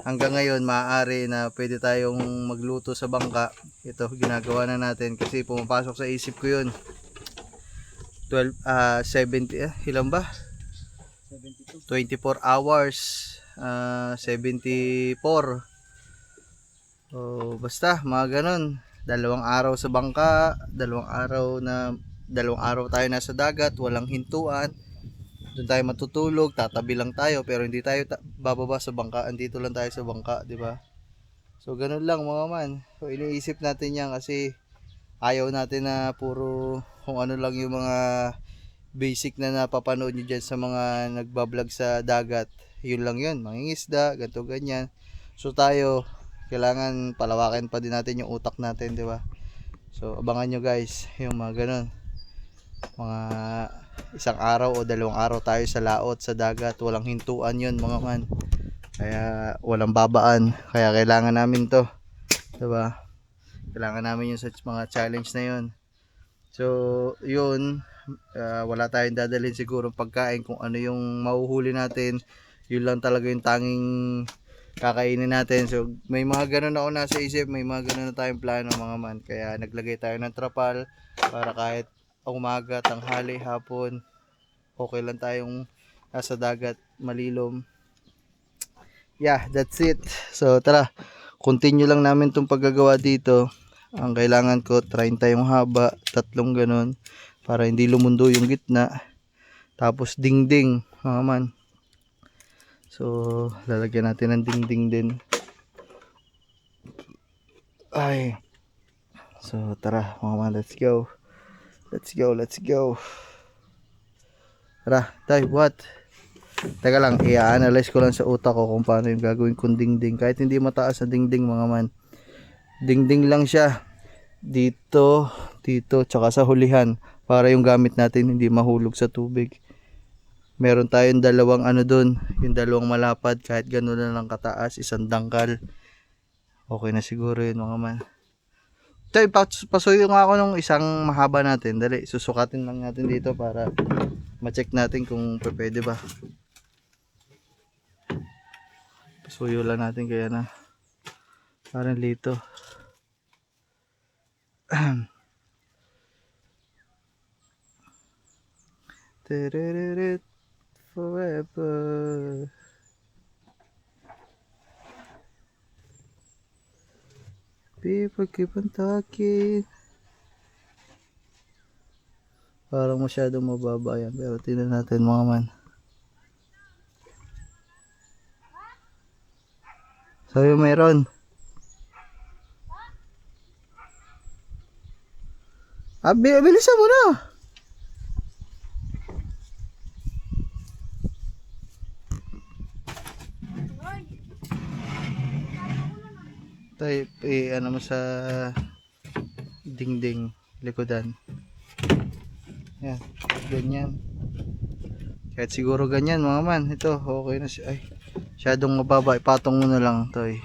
hanggang ngayon maaari na pwede tayong magluto sa bangka. Ito ginagawa na natin kasi pumapasok sa isip ko yun. 70 ilan ba? 24 hours, 74. Basta mga ganun. Dalawang araw sa bangka, dalawang araw tayo nasa dagat, walang hintuan. Doon tayo matutulog, tatabi lang tayo pero hindi tayo bababa sa bangka, andito lang tayo sa bangka, di ba? So ganun lang mga man. So iniisip natin yan kasi ayaw natin na puro kung ano lang yung mga basic na napapanood nyo dyan sa mga nagbablog sa dagat. Yun lang yun, mangingisda, ganito ganyan. So tayo, kailangan palawakin pa din natin yung utak natin, di ba? So abangan nyo guys, yung mga ganun. Mga isang araw o dalawang araw tayo sa laot, sa dagat, walang hintuan yun mga man. Kaya walang babaan, kaya kailangan namin to, di ba? Kailangan namin yung mga challenge na yun. So yun, wala tayong dadalhin siguro pagkain, kung ano yung mahuhuli natin, yun lang talaga yung tanging kakainin natin. So may mga ganun ako nasa isip, may mga ganun na tayong plano mga man. Kaya naglagay tayo ng trapal para kahit umaga, tanghali, hapon, okay lang tayong nasa dagat, malilom. Yeah, that's it. So tara, continue lang namin itong paggagawa dito. Ang kailangan ko 30 yung haba, 3 ganun, para hindi lumundo yung gitna. Tapos dingding mga man. So lalagyan natin ng dingding din. Ay. So tara mga man, let's go. Let's go. Tara, tay, what? Teka lang, i-analyze ko lang sa utak ko kung paano yung gagawin kong dingding. Kahit hindi mataas na dingding mga man. Dingding lang siya. Dito, tsaka sa hulihan. Para yung gamit natin hindi mahulog sa tubig. Meron tayong dalawang dun. Yung dalawang malapad, kahit gano'n na lang kataas. Isang dangkal. Okay na siguro yun mga man. Tay, pasuyo nga ako nung isang mahaba natin. Dali, susukatin lang natin dito para ma-check natin kung pwede ba. Pasuyo lang natin kaya na. Parang lito. Tereret forever. People keep on talking. Parang masyadong mababa yan, pero tingnan natin mga man. Sabi mo mayroon. Bilisan mo na. Tayo, ano mo sa dingding likodan. Yan, ganyan. Kahit siguro ganyan mga man. Ito, okay na siya. Ay, masyadong mababa. Ipatong mo na lang ito eh.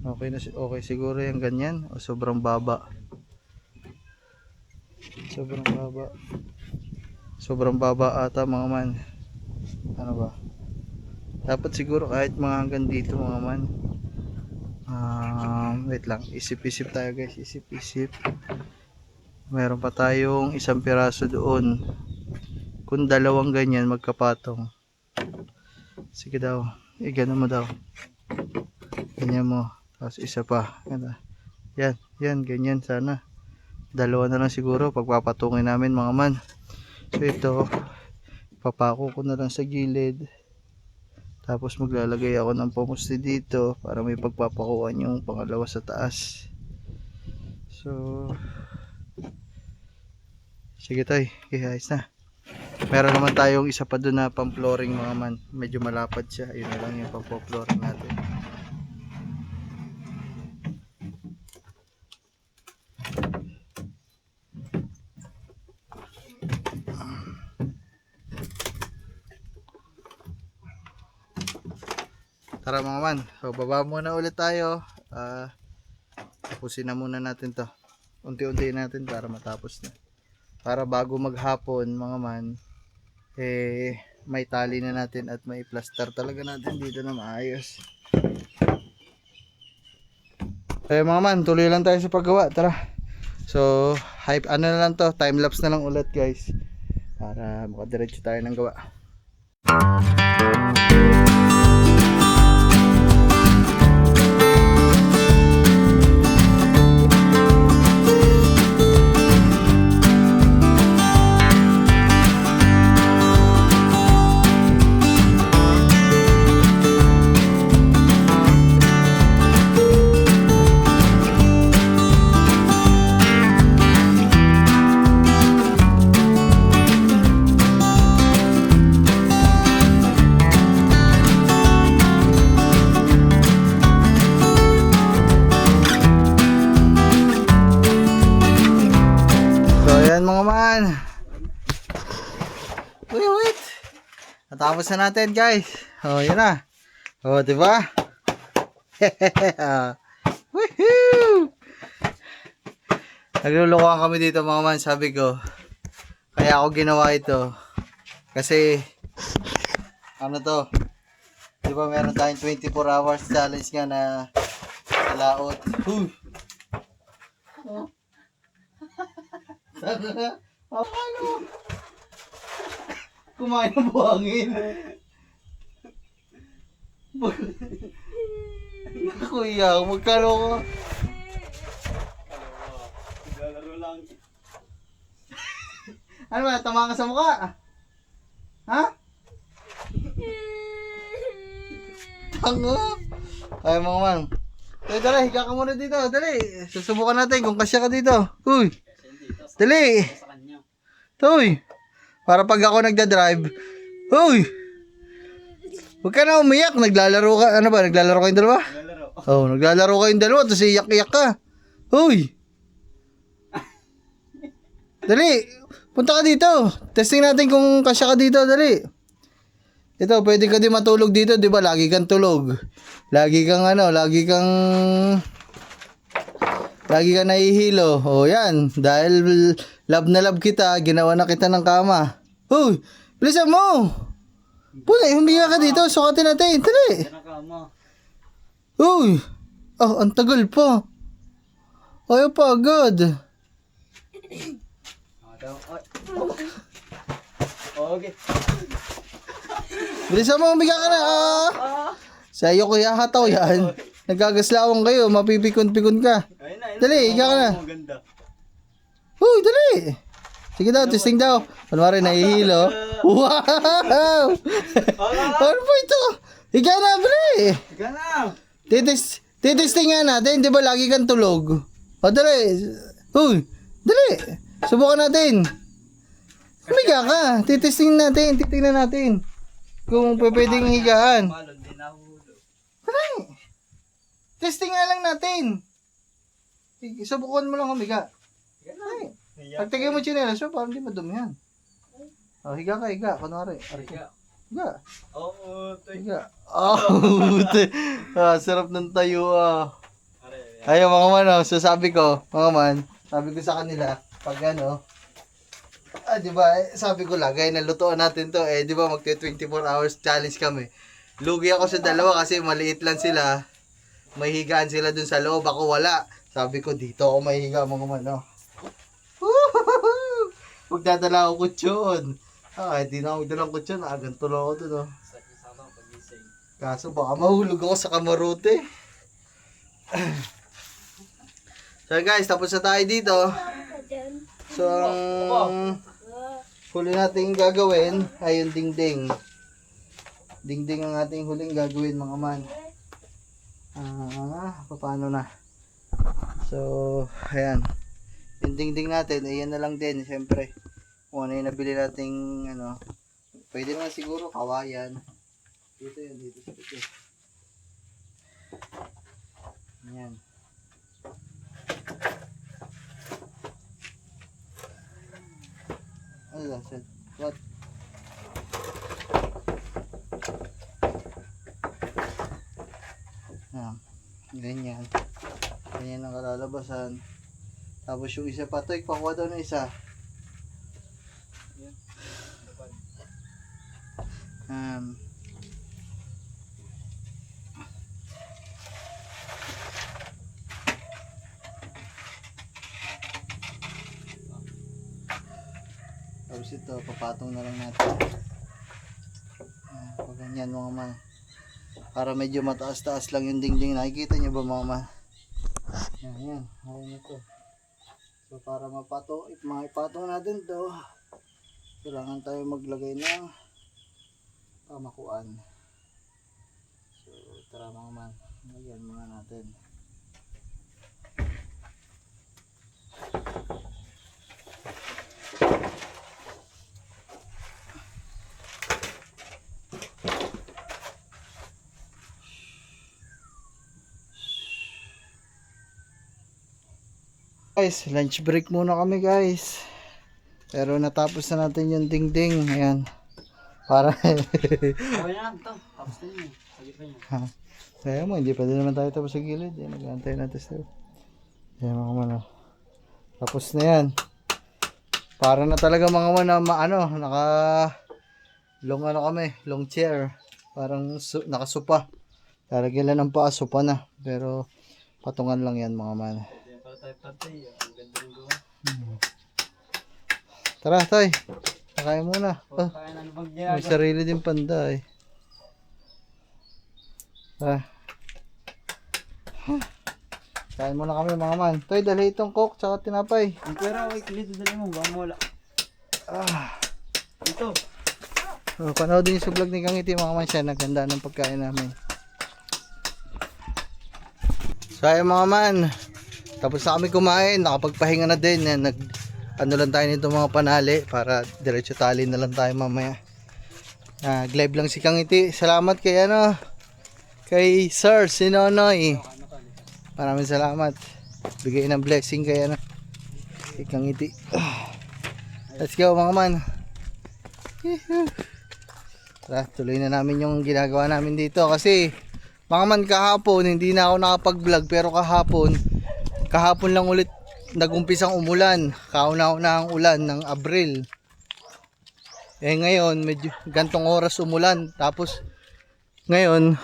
Okay na, okay siguro yung ganyan. O sobrang baba. Sobrang baba ata mga man. Ano ba? Dapat siguro kahit mga hanggang dito mga man. Wait lang, isip-isip tayo guys, isip-isip. Meron pa tayong isang piraso doon. Kung dalawang ganyan magkapatong. Sige daw, gano'n mo daw. Ganyan mo, tapos isa pa. Yan, ganyan sana. Dalawa na lang siguro pagpapatungin namin mga man. So ito, papako ko na lang sa gilid. Tapos maglalagay ako ng pamusti dito para may pagpapakuan yung pangalawa sa taas. So sige tay, ayos na. Meron naman tayong isa pa doon na pang-flooring mga man. Medyo malapad siya. Yun na lang yung pang-flooring natin. Tara mga man, so baba muna ulit tayo. Tapusin na muna natin to. Unti-unti natin para matapos na. Para bago maghapon mga man, may tali na natin at may plaster talaga natin dito na maayos. Mga man, tuloy lang tayo sa paggawa. Tara. So, na lang to, time lapse na lang ulit guys. Para makadiretso tayo ng gawa. Natapos na natin guys. Oh, yun na. Oh, di ba? Woohoo! Naglulukuhan kami dito mga man, sabi ko. Kaya ako ginawa ito. Kasi, ano to? Di ba meron tayong 24 hours challenge nga na laot. Ano? Kumain ng buhangin. Kuya, magkano ko? Naglalaro lang. Ano ba, tama ka sa mukha? Ha? Tango? Ay mga man. Dali, higa ka muna dito. Dali. Susubukan natin kung kasya ka dito. Uy. Dali. Sa kanya. Uy. Para pag ako nagda-drive. Uy. Huwag ka na umiyak. Naglalaro ka. Ano ba? Naglalaro kayong dalawa? Naglalaro. Oh, naglalaro kayong dalawa. Tapos iyak-iyak ka. Uy. Dali. Punta ka dito. Testing natin kung kasya ka dito. Dali. Ito, pwede ka din matulog dito, di ba? Lagi kang tulog. Lagi kang nahihilo. O yan, dahil love na love kita, ginawa na kita ng kama. Uy, bilisan mo! Puna, humiga ka dito, sukatin natin. Dali. Yan ang kama. Uy, oh, ang tagal pa. Ayaw pa agad. Okay. Bilisan mo, humiga ka na. Sa iyo ko ihahataw yan. Nagagaslawang kayo, mapipikon-pikon ka. Ayun na. Dali, higa ka na. Maganda. Uy, dali. Sige daw, testing daw. Kunwari, nahihilo. Wow! Ano po ito? Higa na, dali. Higa na. Titesting nga natin, di ba lagi kang tulog? O, dali. Uy, dali. Subukan natin. Humiga ka. Titesting natin, titingnan natin. Kung pwedeng higaan. Malon din nahulog. Dali. Testing nga lang natin. Subukan mo lang humiga. Ay. Pagtigay mo chinelas mo, parang di madumihan. O, higa ka, higa. Kunwari. Higa. Higa. Oo, Higa. Sarap ng tayo Ayaw mga man, so sabi ko, mga man, sabi ko sa kanila, pag ano, di ba, sabi ko lagay na lutuan natin to, di ba, magte 24 hours challenge kami. Lugi ako sa dalawa kasi maliit lang sila, may higaan sila dun sa loob, ako wala. Sabi ko, dito ako mahihiga mga man, Magdadala ako kutsyon. Hindi na ako magdalang kutsyon, agang tulo ako dun, Sama pagising. Kaso baka mahulog ako sa kamarote. So guys, tapos na tayo dito. So ang huli nating gagawin ay yung dingding. Dingding ang ating huling gagawin mga man. Paano na? So, ayan. Yung dingding natin, ayan na lang din, syempre. Kung ano yung nabili nating, pwede naman siguro kawayan. Dito yun, dito sa dito. Ayan. Ano lang, Seth? What? Ayan. Ganyan. Ganyan ang kalalabasan. Tapos yung isa pa, Toy, pakuha daw ng isa. Tapos ito, papatong na lang natin. Pag ganyan mga man. Para medyo mataas-taas lang yung dingding. Nakikita nyo ba mga man? Yan. Okay na to. So para maipatong natin to, kailangan tayo maglagay ng pamakuan. So tara mga man. Lagyan muna natin. Guys, lunch break muna kami guys. Pero natapos na natin yung dingding. Ayan. Para, Okay na lang ito. Tapos na yun. Sagit pa niya. kaya mo, hindi pa din naman tayo tapos sa gilid. Yan, nag-aantay natin sa'yo. Yan mga man. Tapos na yan. Para na talaga mga man na naka long kami, long chair. Parang nakasupa. Lalagyan lang ng paa, supa na. Pero patungan lang yan mga man. Yan pala tayo patay. Ang ganda ng gawa. Tara, tay. Nakain muna. Oh, Kaya na nabag may niya. sarili din panda eh. Tara. Kain muna kami mga man. Toy, dali itong coke tsaka tinapay. Ang pera, wait, dito dali mo. Baka mawala. Ito. Oh, panoodin yung vlog ni Kangiti mga man siya. Naganda ng pagkain namin. So ayun mga man. Tapos na kami kumain. Nakapagpahinga na din. Ano lang tayo nito mga panali. Para diretso tali na lang tayo mamaya. Nag-live lang si Kangiti. Salamat kay kay Sir Sinonoy. Maraming salamat. Bigay ng blessing kay kay Kangiti. Let's go mga man. Tara, tuloy na namin yung ginagawa namin dito kasi mga man kahapon hindi na ako nakapag-vlog pero kahapon lang ulit nag-umpisang umulan. Kauna-una ang ulan ng Abril. Ngayon medyo gantong oras umulan tapos ngayon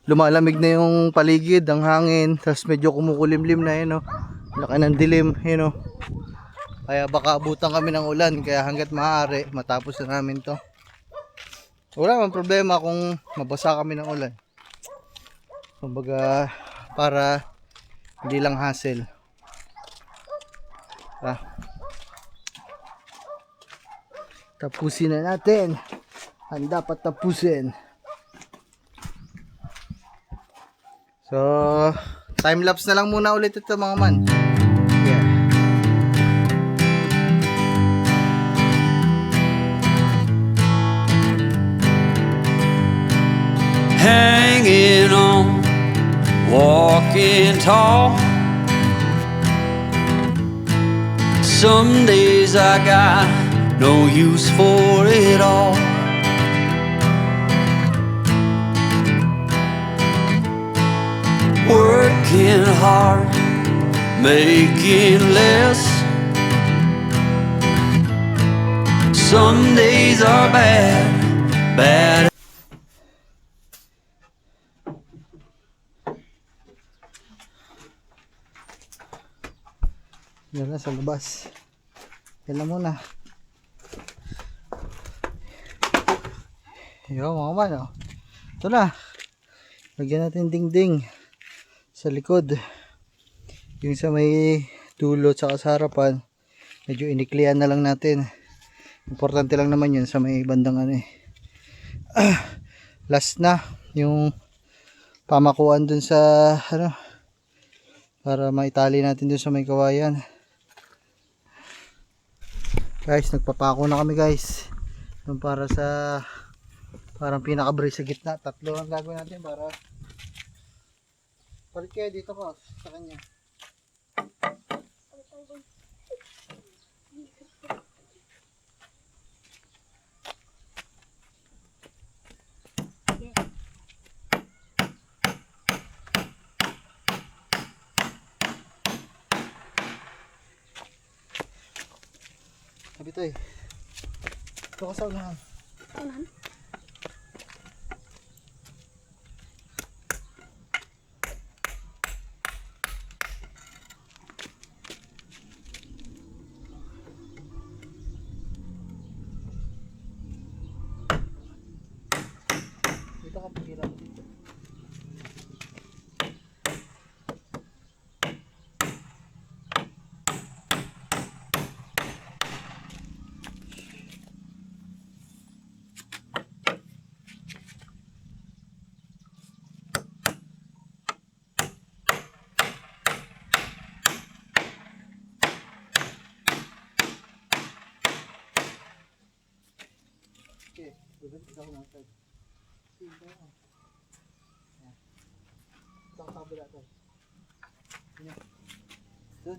lumalamig na yung paligid, ang hangin, tapos medyo kumukulimlim na yun, laki ng dilim, yun, kaya baka abutan kami ng ulan, kaya hanggat maaari matapos na namin to. Wala man problema kung mabasa kami ng ulan, kumbaga para hindi lang hassle. Tapusin na natin ang dapat tapusin. So, time lapse na lang muna ulit ito mga man. Yeah. Hanging on, walking tall. Some days I got no use for it all. Working hard, making less. Some days are bad, bad. Yan na sa labas. Yan lang muna. Yo mga man, ito na. Lagyan natin dingding sa likod. Yung sa may dulo tsaka sa harapan, medyo iniklian na lang natin. Importante lang naman yun sa may bandang last na yung pamakuan dun sa para maitali natin dun sa may kawayan. Guys, nagpapako na kami guys. Yung para sa parang pinaka-brace sa gitna. Tatlo ang gagawin natin para palit kayo dito ko sa kanya. Sabi to ito ka sa unahan. Unahan? Dito ka paghirap dito. Okay, bubit ikaw na ito. Ito ang kabila ito. Doon.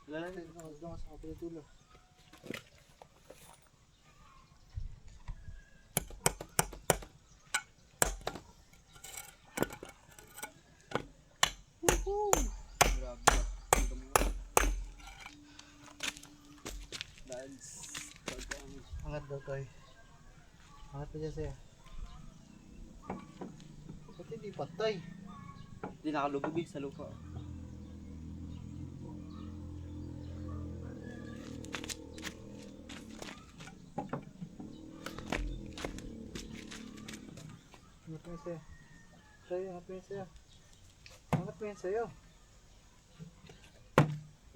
Wala na. Doon sa kapila tulo. Grabe. Dance. Angat daw tayo. Angat pa dyan sa'yo. Ba't hindi patay? Hindi nakalubog sa lupa. Angat pa yan sa'yo. Sa'yo, angat pa yan sa'yo. Angat pa yan sa'yo.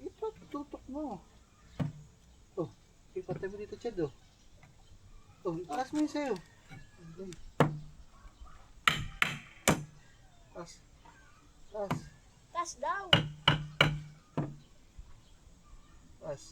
Itutok mo. Oh, ipatay mo dito, Chad, oh. Oh, taas mo yan sa'yo. Okay. Taas. Taas. Tas daw. Taas.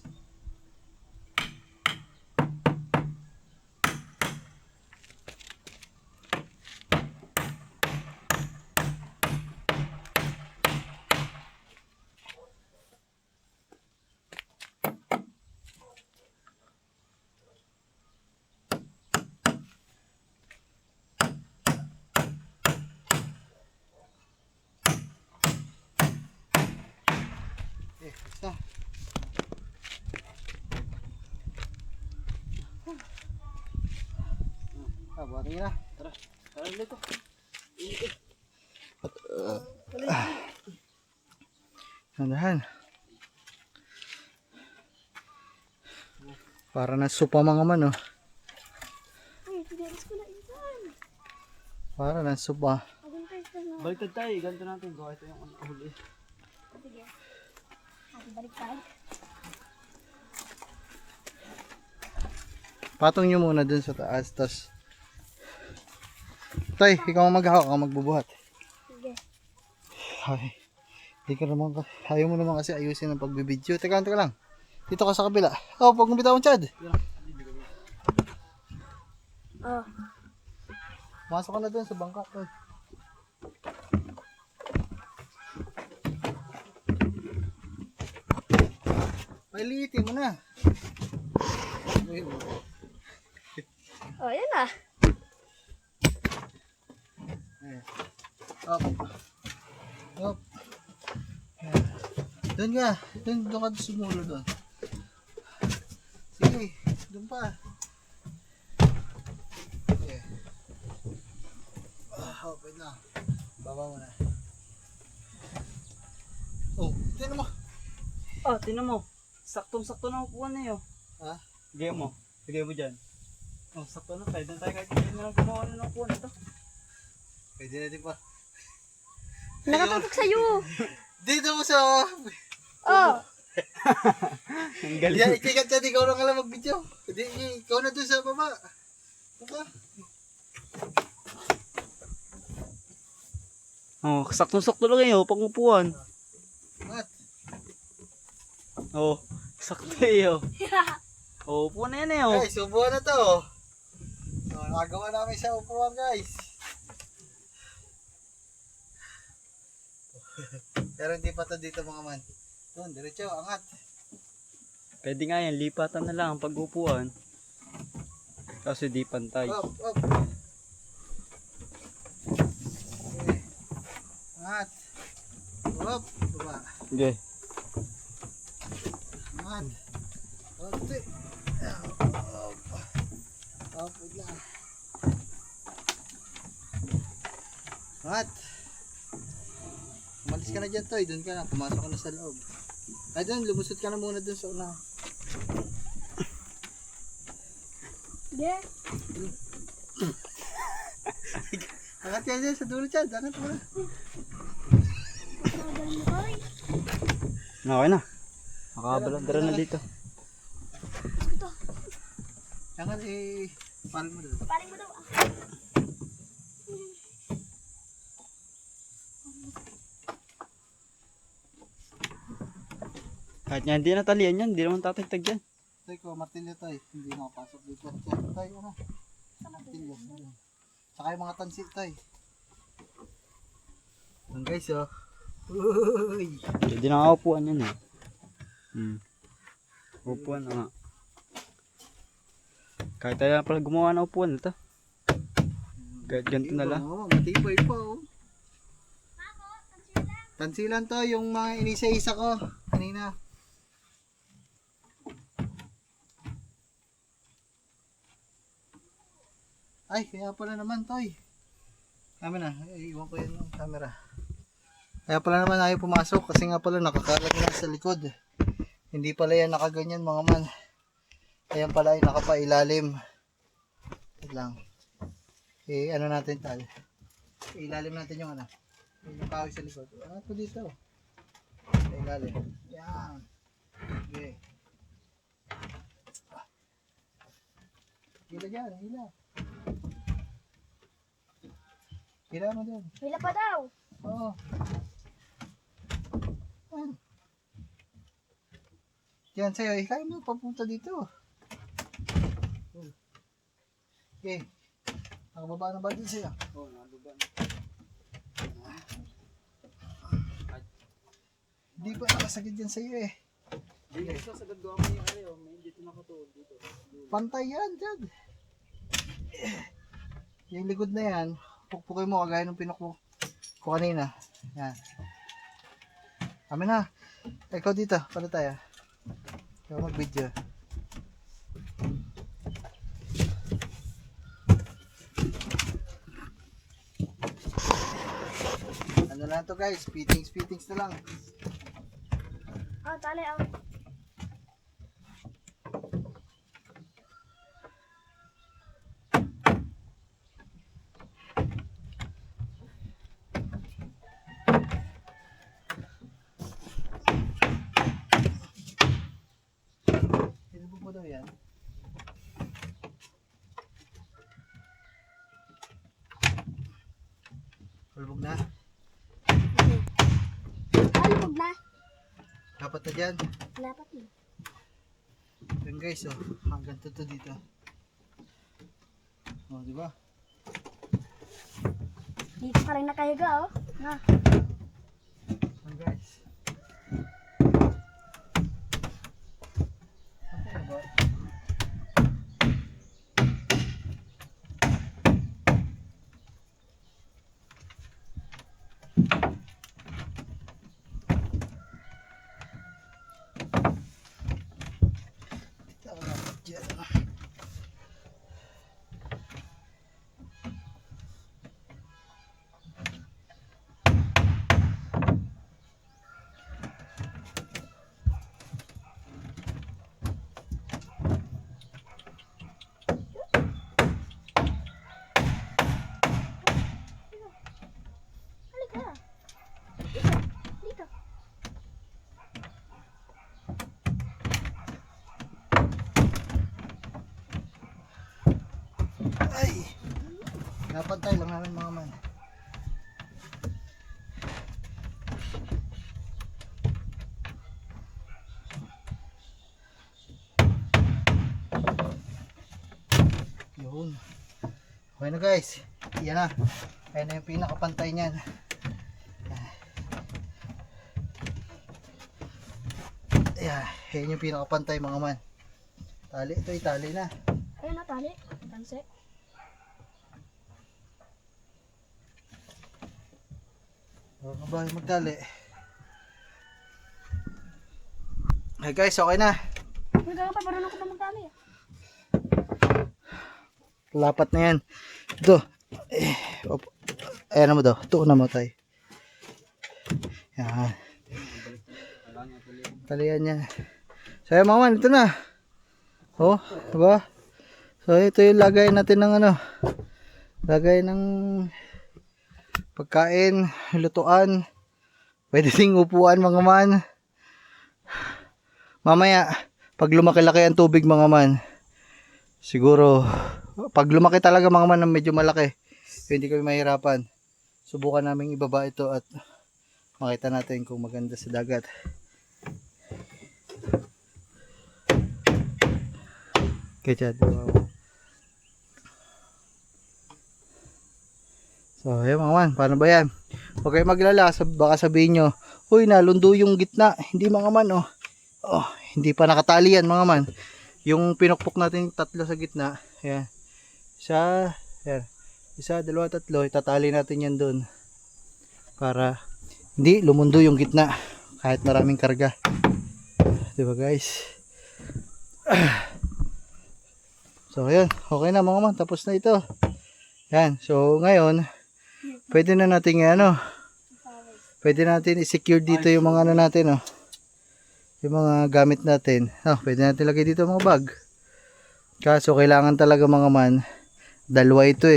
Isa. Buhatin nyo na. Tara. Tara dito. Nandahan. Para na supa mga man, oh. Ay, pinalis ko na insan. Para na supa. Magantay ka na. Baliktad tayo. Ganito natin. Gawa ito yung huli. Sige. Ate, baliktad. Patong nyo muna dun sa taas. Tapos, Tay, ikaw ang maghahawak, ako magbubuhat. Sige. Ay, di ka naman, ayaw mo naman kasi ayusin ang pagbibideo. Teka lang. Dito ka sa kabila. Oh, pag bitawan, Chad. Oh. Masok ka na dun sa bangka. Tol. Pailitin mo na. Oh, yan na. Up. Up. Doon ka. Doon ka sumulo doon. Sige. Doon pa. Okay. Wait na. Baba mo na. Oh, tinan mo. Oh, tinan mo. Saktong-sakto na upuan na yun. Ha? Lagay mo. Lagay mo dyan. Oh, sakto na tayo. Doon tayo kahit hindi na lang gumawa na ng upuan ito. Pwede na din pa. Nakatutok sa'yo. Dito mo sa... Oh. Ang galing. Yan, ikikat yan. Ikaw na nga lang mag-video. Hindi, ikaw na doon sa baba. Baba. Oh, saktong-sakto lang kayo pang upuan. Mat. Oh, sakto yun. Oh, upuan na yan eh. Oh. Guys, upuan na to. So, nagawa namin sa upuan, guys. Pero hindi pa to dito mga man. Doon, diretso, angat. Pwede nga yan, lipatan na lang ang pag-upuan. Kasi di pantay. Up, up. Okay. Angat. Up, baba. Okay. Angat. Up, up. Up, wait lang. Angat. Umalis ka na dyan, Toy. Doon ka na. Pumasok ka na sa loob. Ay, doon. Lumusot ka na muna doon sa una. Yeah. Angat ka dyan sa dulo, Chad. Angat mo na. Magaling mo, Koy. Okay na. Makabalandara na dito. Gusto ko to. Angat eh. Parin mo doon. Paring mo daw. Kahit nga hindi natalian yan, hindi naman tatagtag yan. Toy ko, martilyo, Toy. Hindi makapasok dito. Chad, Toy, ano? Martilyo. Ayun. Saka yung mga tansi, Toy. Ang guys, oh. Uy. Hindi na upuan yan eh. Upuan nga. Kahit tayo pala gumawa ng upuan ito. Kahit ganito na lang. Oo, matibay pa oh. Tansilan to, yung mga inisa-isa ko kanina. Ay, kaya pala naman toy. Kami na, iwan ko yung camera. Kaya pala naman ayaw pumasok kasi nga pala nakakalat na sa likod. Hindi pala yan nakaganyan mga man. Ayan pala ay nakapailalim. Wait lang. Ano natin tal. Ilalim natin yung ano. Yung kawis sa likod. Ano ito dito? Ilalim. Yan. Okay. Hila dyan, hila. Hila mo dyan. Hila pa daw. Oo. Yan. Yan sa'yo. Kaya mo papunta dito. Okay. Nakababa na ba din sa'yo? Oo, nakababa. Hindi ba nakasagad yan sa'yo eh? Dito sa sagad gawa mo yung ano, may dito nakatuod dito. Pantay yan dyan. Yung likod na yan, pukpukin mo kagaya nung pinukpok ko kanina. Yan. Kami na. Ikaw dito, pala tayo. Ikaw mag-video. Ano na to guys, fittings na lang. Oh, tali oh. Sino po daw yan? Hulbog na. Alubog na. Dapat na dyan. Dapat na. Yun guys, oh, hanggang to dito. Oh, di ba? Dito ka rin nakahiga oh. Na. Yun guys. Okay ba? Dito ako dapat dyan. Halika. Dito. Dito. Ay! Napantay lang namin mga man. Yun. Okay na guys. Yan na. Ayan na yung pinakapantay niyan. Ayan. Ayan yung pinakapantay mga man. Tali. Ito itali na. Ayun na tali. Tanse. Huwag ba magtali? Hey guys, okay na. Hanggang pa, marunong ko pa magtali ah. Lapat na yan. Ito. Ayan mo daw. Ito na mo tayo. Yan. Talian yan. So yan mga man, ito na. Oh, diba? So ito yung lagay natin ng ano. Lagay ng pagkain, lutuan. Pwede ding upuan mga man. Mamaya, pag lumaki-laki ang tubig mga man, siguro, pag lumaki talaga mga man ng medyo malaki, hindi kami mahirapan. Subukan namin ibaba ito at makita natin kung maganda sa dagat. Okay, Chad. Wow. So, ayun mga man, paano ba yan? Huwag kayo maglala, baka sabihin nyo, uy, nalundo yung gitna. Hindi mga man, oh. Oh, hindi pa nakatali yan mga man. Yung pinukpok natin tatlo sa gitna. Ayan. Isa, ayan. Isa, dalawa, tatlo. Itatali natin yan doon. Para hindi lumundo yung gitna. Kahit maraming karga. Diba guys? So ayan. Okay na mga man. Tapos na ito. Ayan. So ngayon, pwede na natin pwede natin i-secure dito yung mga ano natin. Yung mga gamit natin. Pwede natin lagay dito mga bag. Kaso kailangan talaga mga man, dalawa ito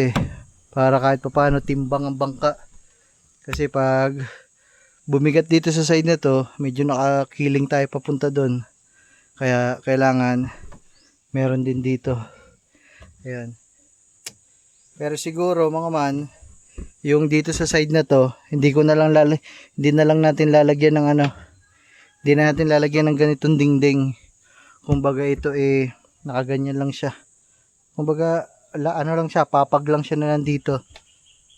para kahit papaano timbang ang bangka. Kasi pag bumigat dito sa side na to, medyo nakakiling tayo papunta doon. Kaya kailangan meron din dito. Ayan. Pero siguro mga man, yung dito sa side na to, hindi na lang natin lalagyan ng hindi na natin lalagyan ng ganitong dingding. Kumbaga ito nakaganyan lang siya. Kumbaga lang siya, papag lang siya na nandito.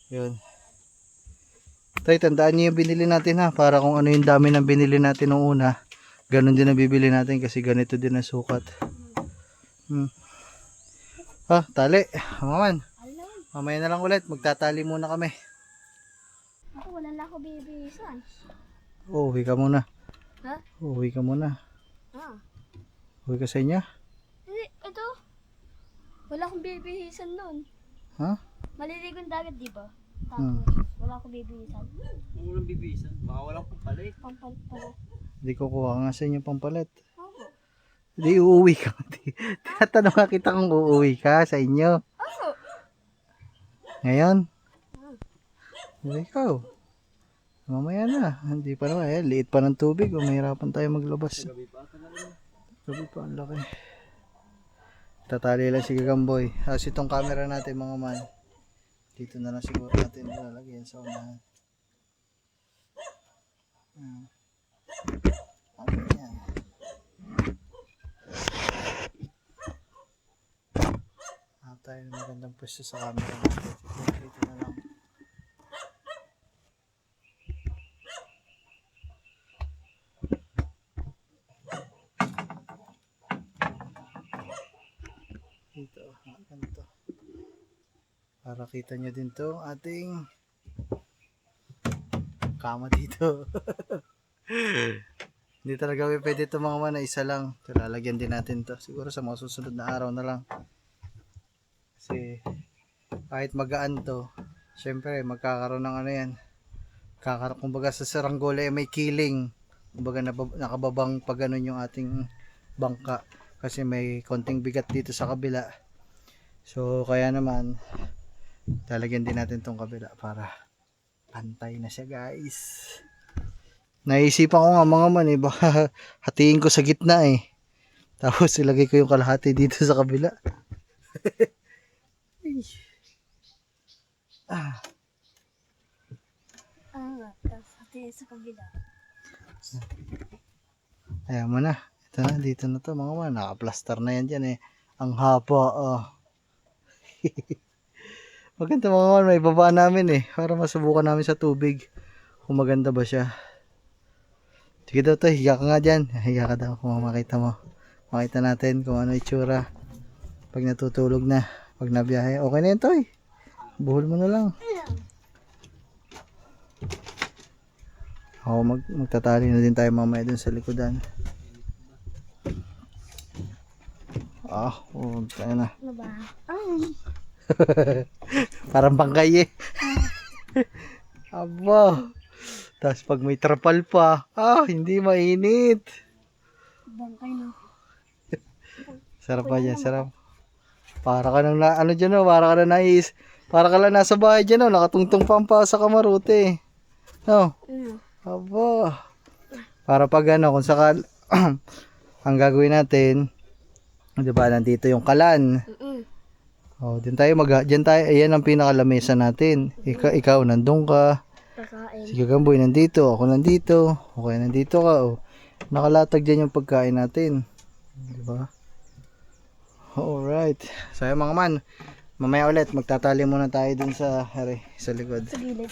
Yun. Tay, tandaan niyo yung binili natin para kung ano yung dami ng binili natin nung una, ganun din ang bibili natin kasi ganito din ang sukat. Tali. Maman. Mamaya na lang ulit, magtatali muna kami. Ako, wala na ako bibisan. Uwi ka muna. Ha? Uwi ka muna. Uwi ka sa inyo? Hindi, ito. Wala akong bibihisan nun. Ha? Maliligong dagat, di ba? Tapos, wala akong bibihisan. Kung walang bibisan, baka walang pampalit. Pampal. Hindi ko kuha nga sa inyo pampalit. Opo. Hindi, uuwi ka. Tinatanong nga kita kung uuwi ka sa inyo. Opo. Ngayon? Ikaw. Mamaya na. Hindi pa naman. Liit pa ng tubig. Mahirapan tayo maglabas. Gabi pa. Ang laki. Tatali lang si Gagamboy. Tapos itong camera natin mga man. Dito na lang siguro natin ilalagyan sa unahan. Ayan. Tayo ng magandang pwesto sa camera natin. Dito na lang. Dito, ganito. Para kita nyo din to ating kama dito. Hindi talaga pwede ito mga man na isa lang. So, lalagyan din natin to. Siguro sa mga susunod na araw na lang. Kasi kahit magaan to, syempre magkakaroon ng yan. Kumbaga sa saranggola may kiling. Kumbaga nakababang pag ganun yung ating bangka. Kasi may konting bigat dito sa kabila. So kaya naman talagyan din natin tong kabila para pantay na siya guys. Naisipan ko nga mga man baka hatiin ko sa gitna tapos ilagay ko yung kalahati dito sa kabila. Tapos hati sa kabila. Ayan mo na. Ito na, dito na to mga man. Naka-plaster na yan dyan Ang haba Maganda mga man, may baba namin para masubukan namin sa tubig kung maganda ba siya. Sige daw to, higa ka nga dyan. Higa ka daw kung makita mo. Makita natin kung ano itsura pag natutulog na, pag nabiyahe. Okay na yan to buhol mo na lang. Magtatali na din tayo mamaya dun sa likodan. Tayo na. Ano ba? Parang bangkay Aba. Tapos pag may trapal pa, hindi mainit. Bangkay na. Sarap ba yan? Sarap. Para ka nang para ka lang nasa bahay dyan nakatungtong pa sa kamarote. No? Aba. Para pag kung sakal ang gagawin natin, di ba, nandito yung kalan. Diyan tayo, ayan ang pinakalamesa natin. Ikaw nandun ka. Kakain. Si Gagamboy nandito, ako nandito. Okay, nandito ka. Nakalatag dyan yung pagkain natin. Di ba? Alright. So mga man, mamaya ulit magtatali muna tayo dun sa likod. Sa gilid.